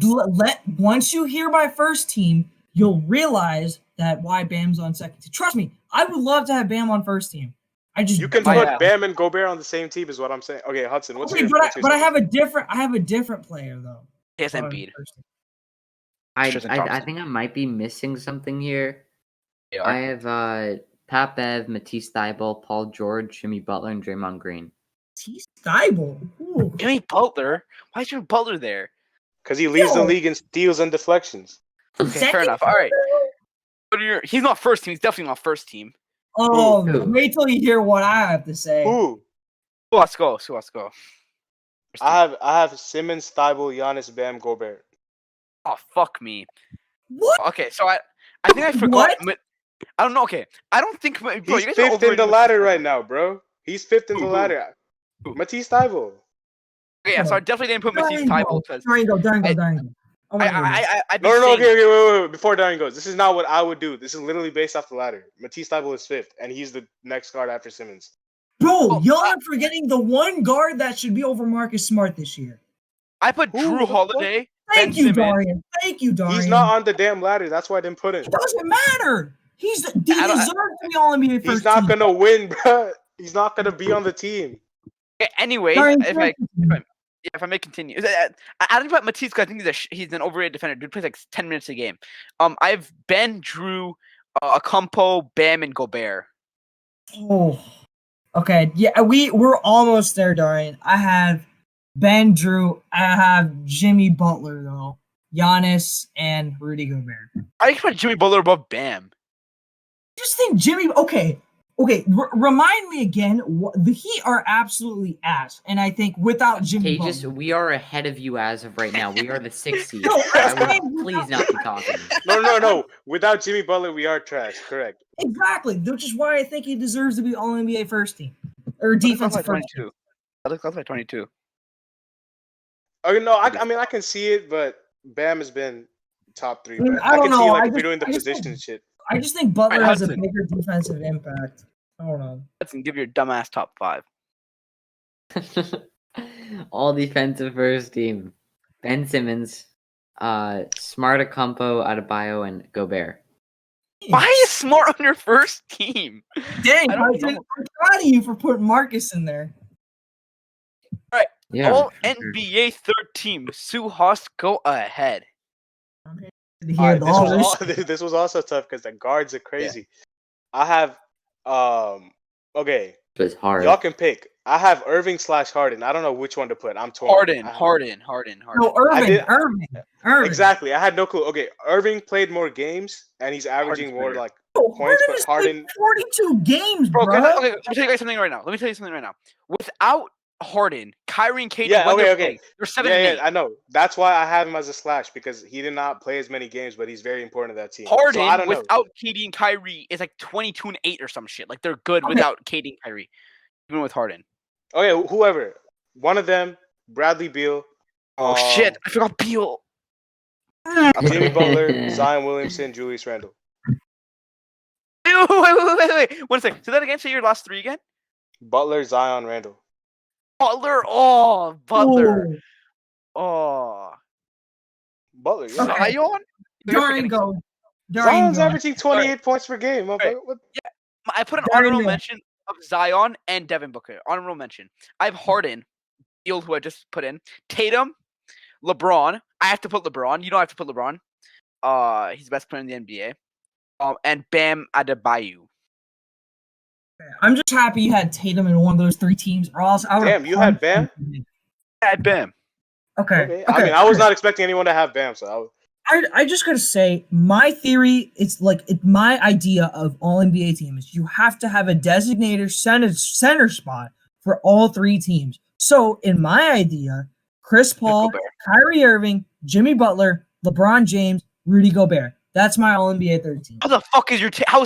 once you hear my first team, you'll realize that why Bam's on second team. Trust me, I would love to have Bam on first team. You can put Bam and Gobert on the same team, is what I'm saying. Okay, Hudson, what's your but I have a different player though. Yes, Embiid. I think I might be missing something here. Yeah. I have Pat Bev, Matisse Thybulle, Paul George, Jimmy Butler, and Draymond Green. Matisse Thybulle? Jimmy Butler? Why is Jimmy Butler there? Because he leads the league in steals and deflections. Okay, fair enough. All right. He's not first team. He's definitely not first team. Oh, wait till you hear what I have to say. Who? Let's go. I have Simmons, Thybulle, Giannis, Bam, Gobert. Oh, fuck me. What? Okay, so I think I forgot. I don't know. Okay, I don't think. Bro, he's fifth in the ladder right now, bro. He's fifth in the ladder. Matisse Thybulle. Okay, yeah, so I definitely didn't put Matisse Thybulle because. Daringo. No, okay, wait. Before Darian goes, this is not what I would do. This is literally based off the ladder. Matisse Thybulle is fifth, and he's the next guard after Simmons. Bro, y'all are forgetting the one guard that should be over Marcus Smart this year. I put Drew Holiday. Thank you, Darian. He's not on the damn ladder. That's why I didn't put him. It doesn't matter. He deserves to be all NBA first. He's not gonna win, bro. He's not gonna be on the team. Okay, anyway, if I may continue, I don't put Matisse because I think he's an overrated defender. Dude plays like 10 minutes a game. I have Ben, Drew, Acampo, Bam, and Gobert. Oh, okay. Yeah, we're almost there, Darian. I have Ben, Drew. I have Jimmy Butler though, Giannis, and Rudy Gobert. I expect Jimmy Butler above Bam. Just think Jimmy. Okay, Okay, remind me again. The Heat are absolutely ass, and I think without Jimmy Tejas, Butler. we are ahead of you as of right now. We are the 6th seed. No, I I'm saying would please not be talking. No. Without Jimmy Butler, we are trash. Correct. Exactly, which is why I think he deserves to be All NBA first team or defensive first team. 22. I look like 22. Oh no, I mean I can see it, but Bam has been top 3. I mean, But I I don't can see know. if you're doing the position shit. I just think Butler Alright, has a Hudson. bigger defensive impact. I don't know. Let's give your dumbass top 5. All defensive first team. Ben Simmons, Smartacampo, Adebayo, and Gobert. Why is Smart on your first team? Dang, I don't Hudson, know. I'm proud of you for putting Marcus in there. Yeah. All for sure. NBA third team. Sue Haas, go ahead. Alright, this was also tough because the guards are crazy. I have okay. It was hard. Y'all can pick. I have Irving / Harden. I don't know which one to put. I'm torn. Harden. No, Irving. Exactly. I had no clue. Okay, Irving played more games and he's averaging more better. like No, points, but has Harden. played 42 games, Bro, bro. okay, let me tell you guys something right now. Without Harden, Kyrie and KD, Yeah, when they're okay. playing, they're 7 and 8. I know. That's why I have him as a slash because he did not play as many games, but he's very important to that team. Harden so I don't know. without KD and Kyrie is like 22 and 8 or some shit. Like they're good without KD and Kyrie, even with Harden. Okay, whoever. One of them, Bradley Beal. Oh shit! I forgot Beal. Jimmy Butler, Zion Williamson, Julius Randle. Wait. 1 second. Say that again. Say your last 3 again. Butler, Zion, Randle. Butler. Oh, Butler. Ooh. Oh. Butler, yeah. Okay. Zion. Dorian go. Zion's averaging 28 points per game. Right. What? I put an Dorian honorable go. mention of Zion and Devin Booker. Honorable mention. I have Harden, Beal, who I just put in. Tatum, LeBron. I have to put LeBron. You don't have to put LeBron. He's the best player in the NBA. And Bam Adebayo. I'm just happy you had Tatum in one of those 3 teams, or else I would. Damn, you had Bam? I had Bam. Okay. I mean, I was not expecting anyone to have Bam, so I just gotta say, my theory, it's my idea of all NBA team is you have to have a designated center spot for all 3 teams. So in my idea, Chris Paul, Kyrie Irving, Jimmy Butler, LeBron James, Rudy Gobert. That's my all NBA third team. How the fuck is your how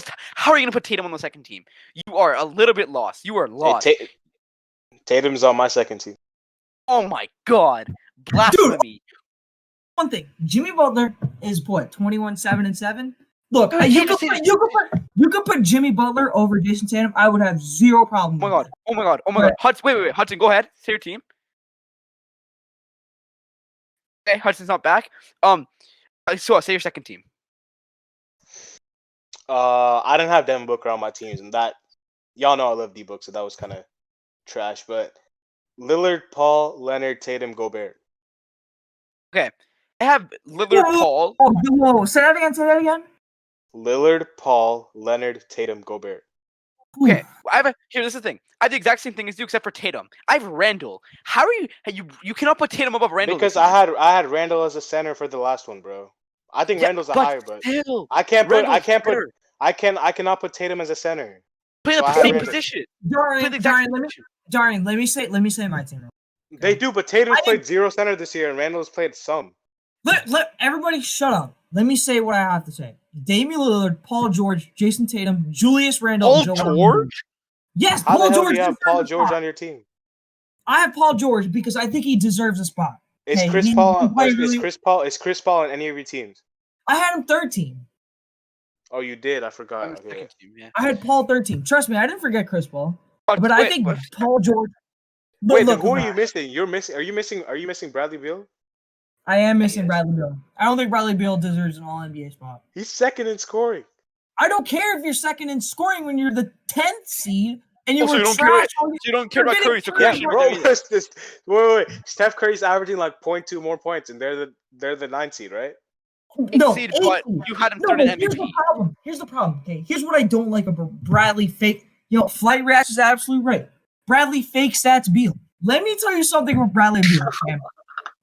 are you gonna put Tatum on the second team? You are a little bit lost. You are lost. Tatum's on my second team. Oh my god, blasphemy! One thing, Jimmy Butler is what 21, 7 and 7. Look, Dude, you could put Jimmy Butler over Jason Tatum. I would have 0 problem. Oh my god! Hudson, wait, Hudson, go ahead. Say your team. Okay, Hudson's not back. So say your second team. I didn't have Devin Booker on my teams, and that y'all know I love D-Book, so that was kind of trash. But Lillard, Paul, Leonard, Tatum, Gobert. Okay, I have Lillard, Paul. Whoa, say that again. Lillard, Paul, Leonard, Tatum, Gobert. Okay, this is the thing. I have the exact same thing as you, except for Tatum. I have Randall. How are you cannot put Tatum above Randall? Because I had Randall as a center for the last one, bro. I think Randall's a higher, but still, I cannot put Tatum as a center. Play the same position. Darian, let me say my team. Okay. They do, but Tatum's played 0 center this year, and Randall's played some. Let everybody shut up. Let me say what I have to say. Damian Lillard, Paul George, Jason Tatum, Julius Randle, Paul George. Yes, How Paul the hell George. do you have Paul George on your team? I have Paul George because I think he deserves a spot. Is Chris Paul on any of your teams? I had him 3rd team. Oh, you did? I forgot. Okay. Team, yeah. I had Paul 3rd team. Trust me, I didn't forget Chris Paul. But I think wait. Paul George. Wait, then who are you missing? You're missing. Are you missing Bradley Beal? I am missing Bradley Beal. I don't think Bradley Beal deserves an All NBA spot. He's 2nd in scoring. I don't care if you're 2nd in scoring when you're the 10th seed and you Also, were you don't trash. You don't care about Curry, so Yeah, Curry bro. Wait. Steph Curry's averaging like 0.2 more points, and they're the 9th seed, right? No, seed, but you had him third in MVP. Here's the problem. Okay, here's what I don't like about Bradley fake. Flight Rash is absolutely right. Bradley fake stats Beal. Let me tell you something about Bradley Beal. Okay?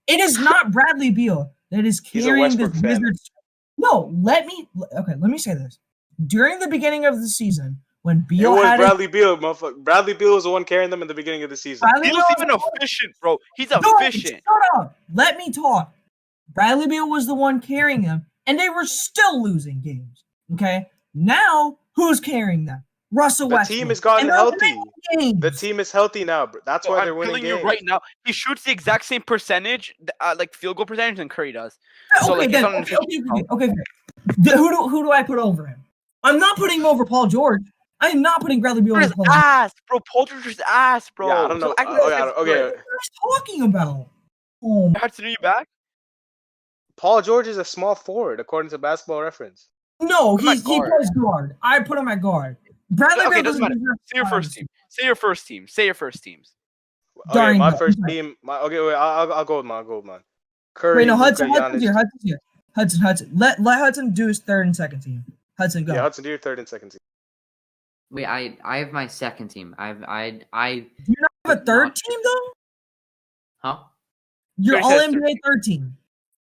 It is not Bradley Beal that is carrying this Wizards. No, let me say this. During the beginning of the season, when It Beal was had Bradley Beal, motherfucker. Bradley Beal was the one carrying them in the beginning of the season. Bradley Beal's Beal even efficient, bro. He's No, efficient. shut up. Let me talk. Bradley Beal was the one carrying them, and they were still losing games. Okay? Now, who's carrying them? Russell The Westbrook. team has gotten And they're healthy. winning games. The team is healthy now, bro. That's Bro, why they're I'm winning telling you games. right now, he shoots the exact same percentage, like field goal percentage, than Curry does. So Okay, like, then. he's Okay. Who do I put over him? I'm not putting him over Paul George. I am not putting Bradley Beal over his Paul George. ass, bro. Paul George's ass, bro. Yeah, I don't know. So act like Okay, that's okay. good. What are you talking about? Oh, Hudson, are you back? Paul George is a small forward, according to Basketball Reference. no, Put him at he guard. plays guard. I put him at guard. Bradley Okay, Beal doesn't matter. deserve Say your first team. Say your first team. Say your first teams. Okay, Darian my Go. first team. Okay, wait. I'll go with mine. Curry, Wait, no, Luka, Hudson's Giannis. here. Hudson. Let Hudson do his third and second team. Hudson, go. Yeah, Hudson, do your third and second team. Wait, I have my second team. I Do you not have a third team though? huh? You're Already all said his third NBA third team.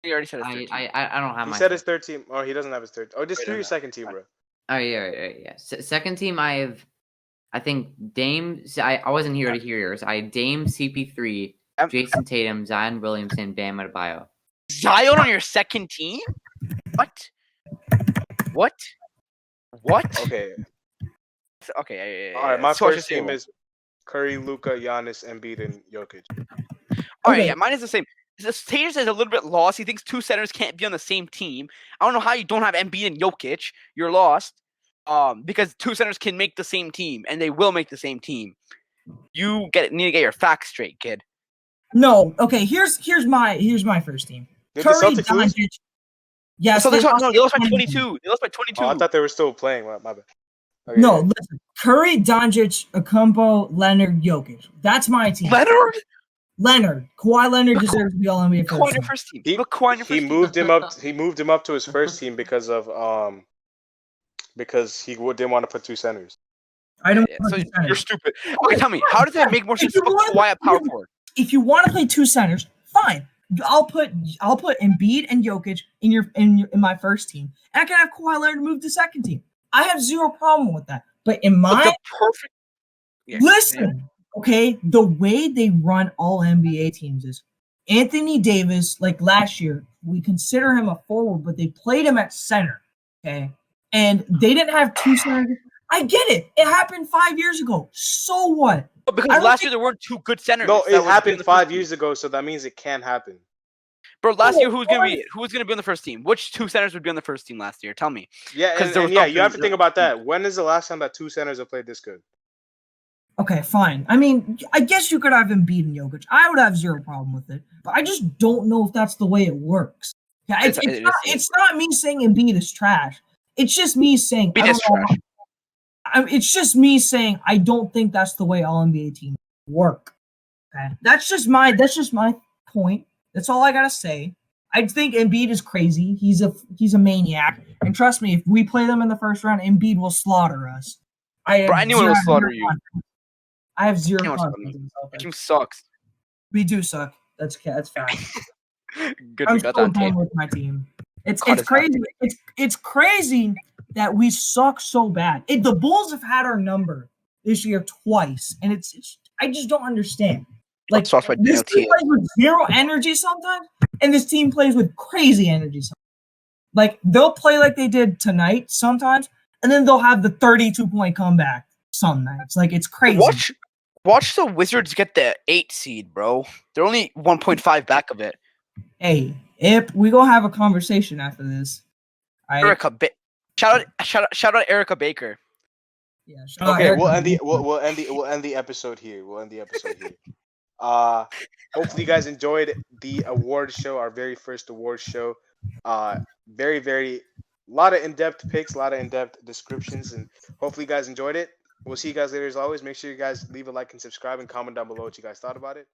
He already said his third team. I don't have He my. said his third team. Oh, he doesn't have his third. Oh, just Wait, do no, your no. second team, bro. Oh yeah. Second team, I think Dame. I wasn't here to hear yours. I have Dame, CP3, Jason Tatum, Zion Williamson, Bam Adebayo. Zion on your second team? What? Okay. Okay. All right. My So first team is Curry, Luka, Giannis, Embiid, and Jokic. All right, Okay. yeah, mine is the same. Tatum is a little bit lost. He thinks two centers can't be on the same team. I don't know how you don't have Embiid and Jokic. You're lost. Because two centers can make the same team, and they will make the same team. You need to get your facts straight, kid. No, okay. Here's my first team. Did the Curry, Celtics lose? Doncic. Yes, So they lost by 21. 22. They lost by 22. Oh, I thought they were still playing. My bad. Okay, No, yeah. listen. Curry, Doncic, Akumpo, Leonard, Jokic. That's my team. Leonard? Kawhi Leonard deserves to be all NBA Kawhi on first your team. first team. He, Put Kawhi on your he first moved team. him up. He moved him up to his first team because of because he didn't want to put two centers. I don't. Yeah, put so two centers. you're stupid. Okay, tell me, how does that make more sense If to you put wanna- Kawhi at power forward? If you want to play two centers, fine. I'll put Embiid and Jokic in my first team. And I can have Kawhi Leonard move to second team. I have zero problem with that. But in But my the perfect. Yeah, listen, okay, the way they run all NBA teams is Anthony Davis, like last year, we consider him a forward, but they played him at center. Okay. And they didn't have two centers. I get it. It happened 5 years ago. So what? But because last year there weren't two good centers. No, that it would be on happened the 5 first team. years ago, so that means it can happen. Bro, last year who was gonna What? be on the first team? Which two centers would be on the first team last year? Tell me. Yeah, 'Cause and, there was and yeah, no you have to two- think about that. When is the last time that two centers have played this good? Okay, fine. I mean, I guess you could have Embiid and Jokic. I would have zero problem with it, but I just don't know if that's the way it works. Yeah, it's not me saying Embiid is trash. It's just me saying Embiid is trash. It's just me saying I don't think that's the way all NBA teams work. Okay, that's just my point. That's all I gotta say. I think Embiid is crazy. He's a maniac, and trust me, if we play them in the first round, Embiid will slaughter us. Bro, anyone will slaughter you. I have zero Anyone will slaughter confidence in Your Celtics. team sucks. We do suck. That's fact. Good, I'm we got so that tape. done with my team. It's Cut us crazy. It's crazy that we suck so bad. The Bulls have had our number this year twice, and it's I just don't understand. Like Sauce by this Daniel team T. plays with zero energy sometimes, and this team plays with crazy energy sometimes. Like they'll play like they did tonight sometimes, and then they'll have the 32-point comeback some nights. Like it's crazy. Watch the Wizards get the 8 seed, bro. They're only 1.5 back of it. Hey, we gonna have a conversation after this. Shout out Erica Baker. Yeah. shout out Okay, Eric. we'll end the episode here. Hopefully you guys enjoyed the award show, our very first award show. Very lot of in-depth picks, a lot of in-depth descriptions, and hopefully you guys enjoyed it. We'll see you guys later as always. Make sure you guys leave a like and subscribe and comment down below what you guys thought about it.